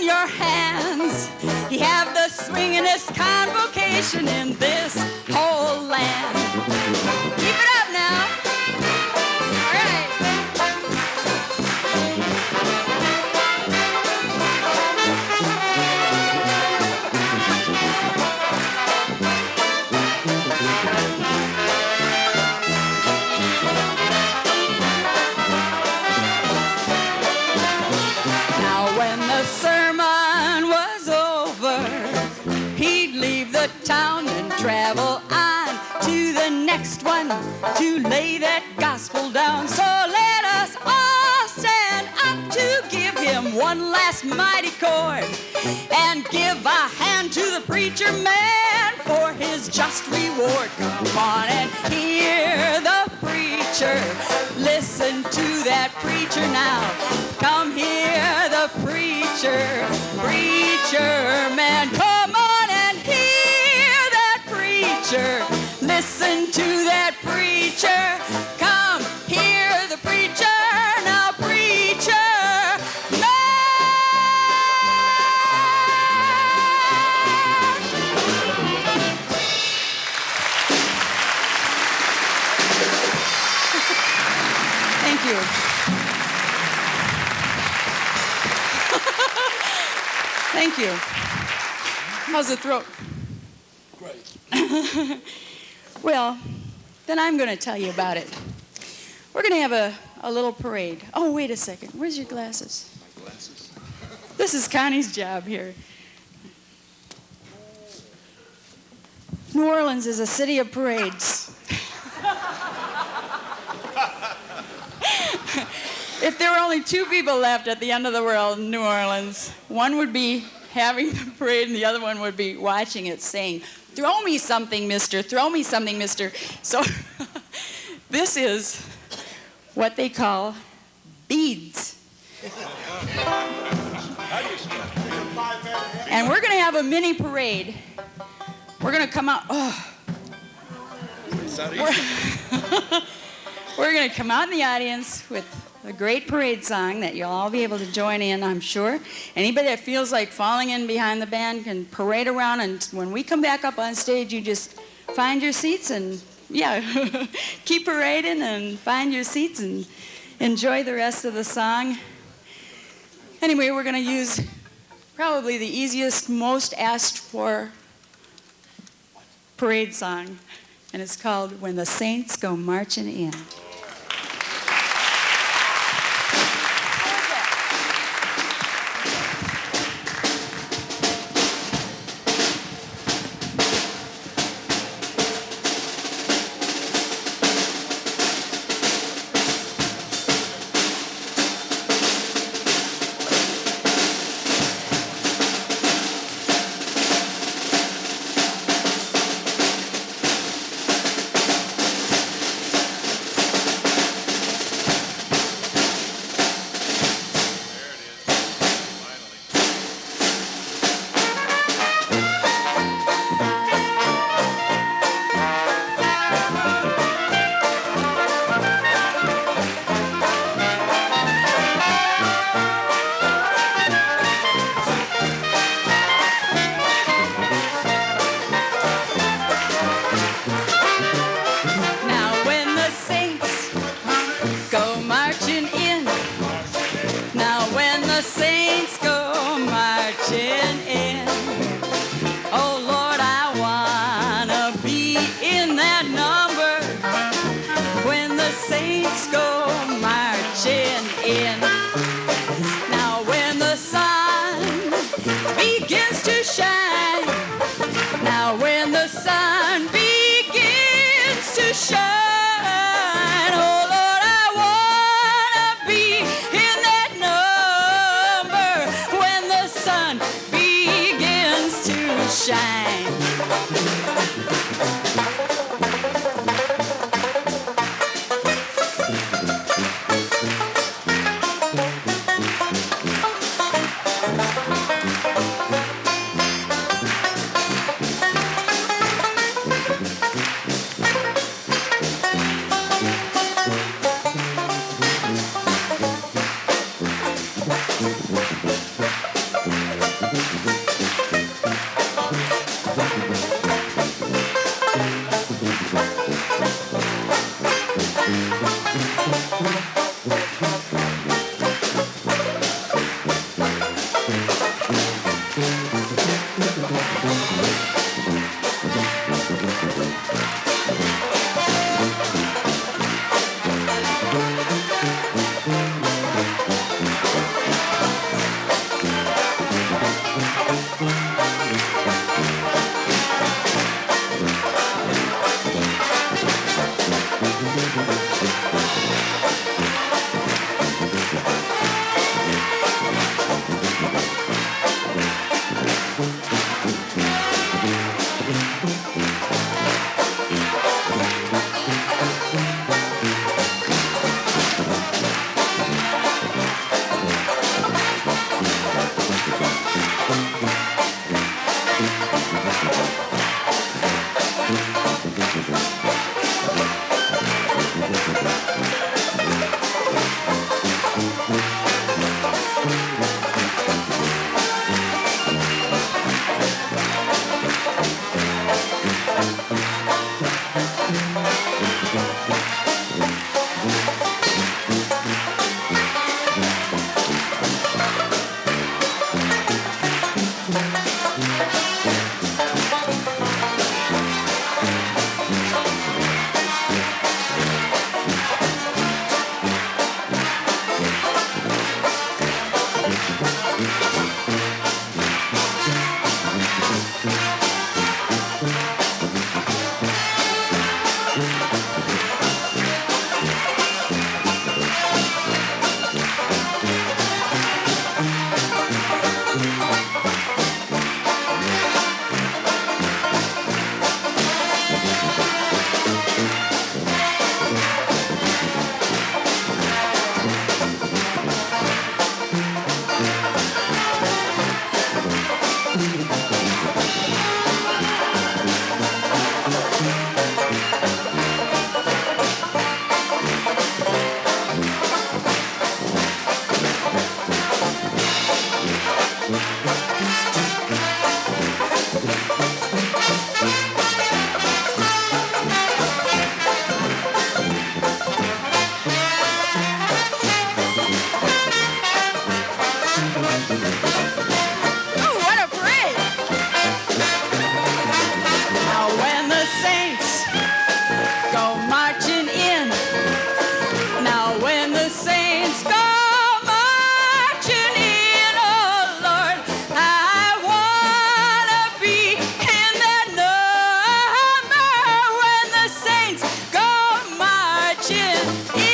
Speaker 4: your hands, you have the swingin'est convocation in this whole land. Keep it up now. All right. Sermon was over, he'd leave the town and travel on to the next one to lay that gospel down. So let us all stand up to give him one last mighty chord and give a hand to the preacher man for his just reward. Come on and hear the preacher. Listen to that preacher now. Come hear the preacher, preacher man. Come on and hear that preacher. Listen to that preacher. Come hear the preacher now, preacher man. Thank you. Thank you. How's the throat?
Speaker 2: Great.
Speaker 4: Well, then I'm going to tell you about it. We're going to have a little parade. Oh, wait a second. Where's your glasses?
Speaker 2: My glasses.
Speaker 4: This is Connie's job here. New Orleans is a city of parades. If there were only two people left at the end of the world in New Orleans, one would be having the parade and the other one would be watching it saying, "Throw me something, mister, throw me something, mister." So this is what they call beads. And we're going to have a mini parade. We're going to come out. We're going to come out in the audience with a great parade song that you'll all be able to join in, I'm sure. Anybody that feels like falling in behind the band can parade around, and when we come back up on stage, you just find your seats and, keep parading and find your seats and enjoy the rest of the song. Anyway, we're going to use probably the easiest, most asked for parade song, and it's called "When the Saints Go Marching In."
Speaker 6: Begins
Speaker 4: Oh, what a parade! Now when the saints go marching in, now when the saints go marching in, oh Lord, I wanna be in that number when the saints go marching in.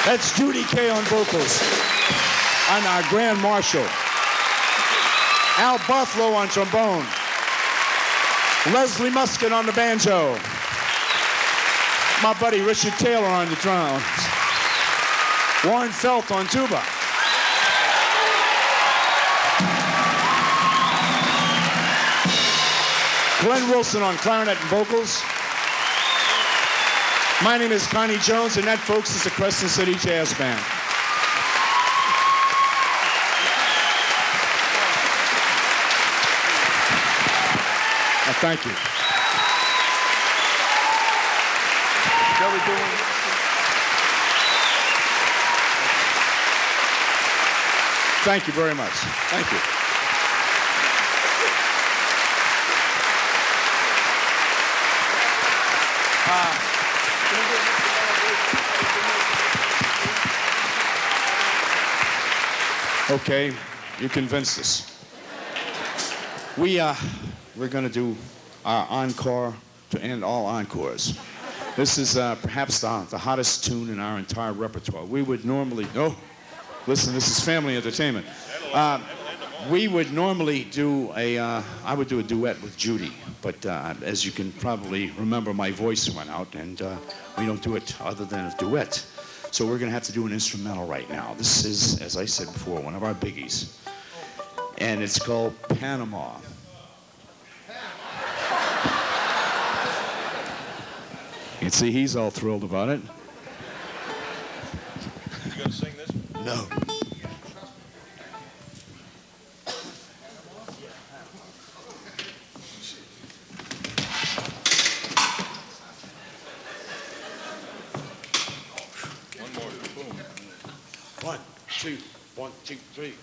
Speaker 2: That's Judy Kay on vocals, and our Grand Marshal. Al Buffalo on trombone. Leslie Muscat on the banjo. My buddy Richard Taylor on the drums. Warren Felt on tuba. Glenn Wilson on clarinet and vocals. My name is Connie Jones, and that, folks, is the Crescent City Jazz Band. Thank you. Shall we do one? Thank you very much. Thank you. Okay, you convinced us. We're going to do our encore to end all encores. This is perhaps the hottest tune in our entire repertoire. We would normally, listen, this is family entertainment. We would normally do I would do a duet with Judy, but as you can probably remember, my voice went out, and we don't do it other than a duet. So we're going to have to do an instrumental right now. This is, as I said before, one of our biggies, and it's called Panama. You can see he's all thrilled about it.
Speaker 3: You gonna sing this?
Speaker 2: No.
Speaker 3: One more. Boom.
Speaker 2: 1, 2, 1, 2, 3.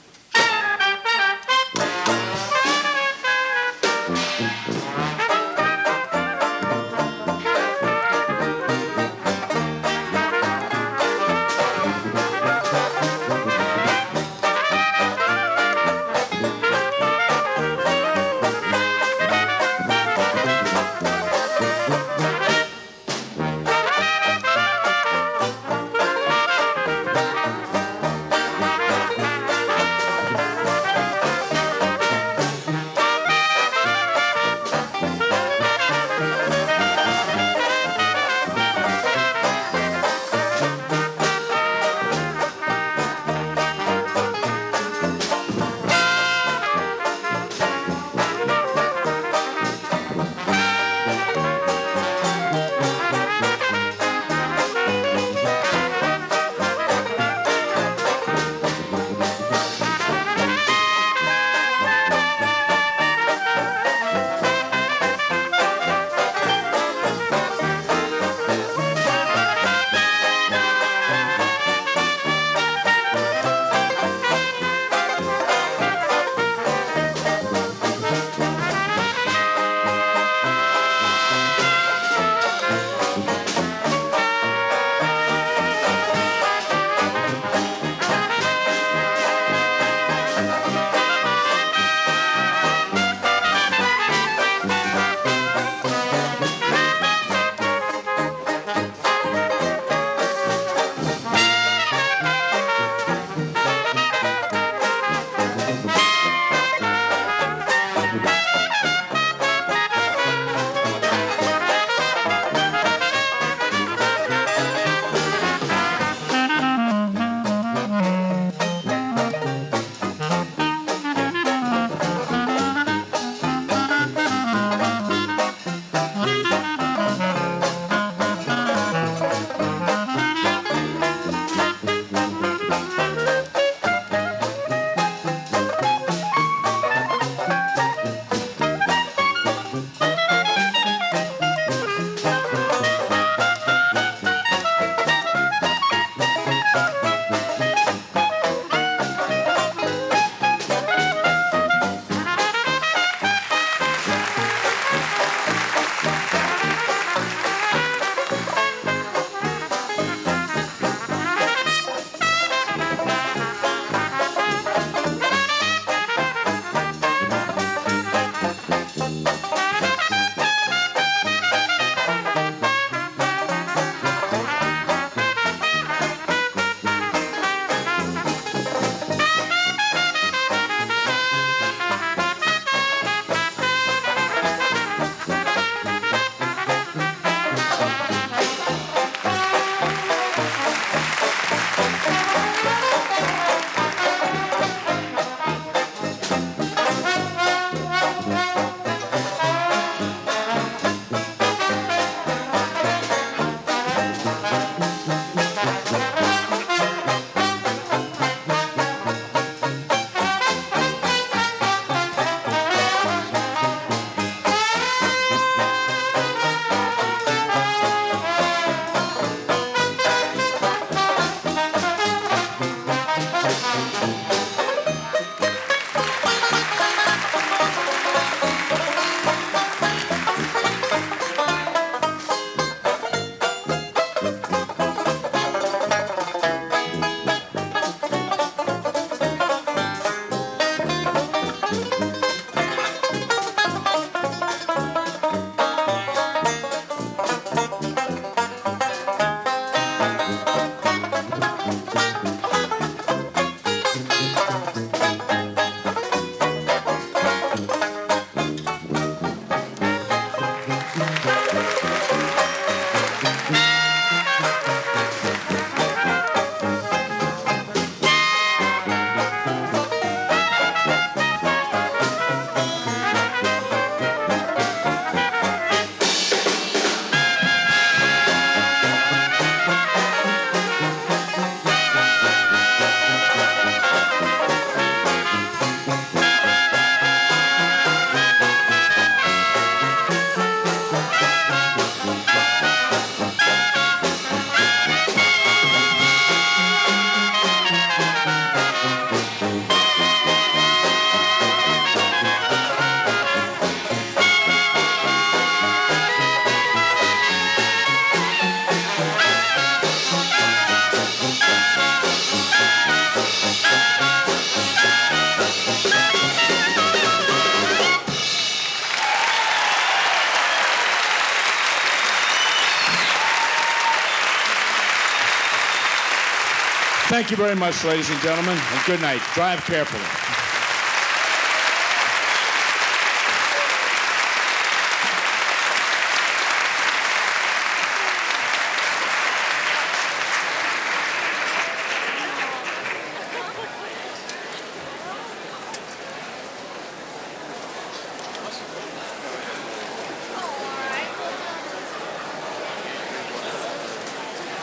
Speaker 2: Thank you very much, ladies and gentlemen, and good night. Drive carefully.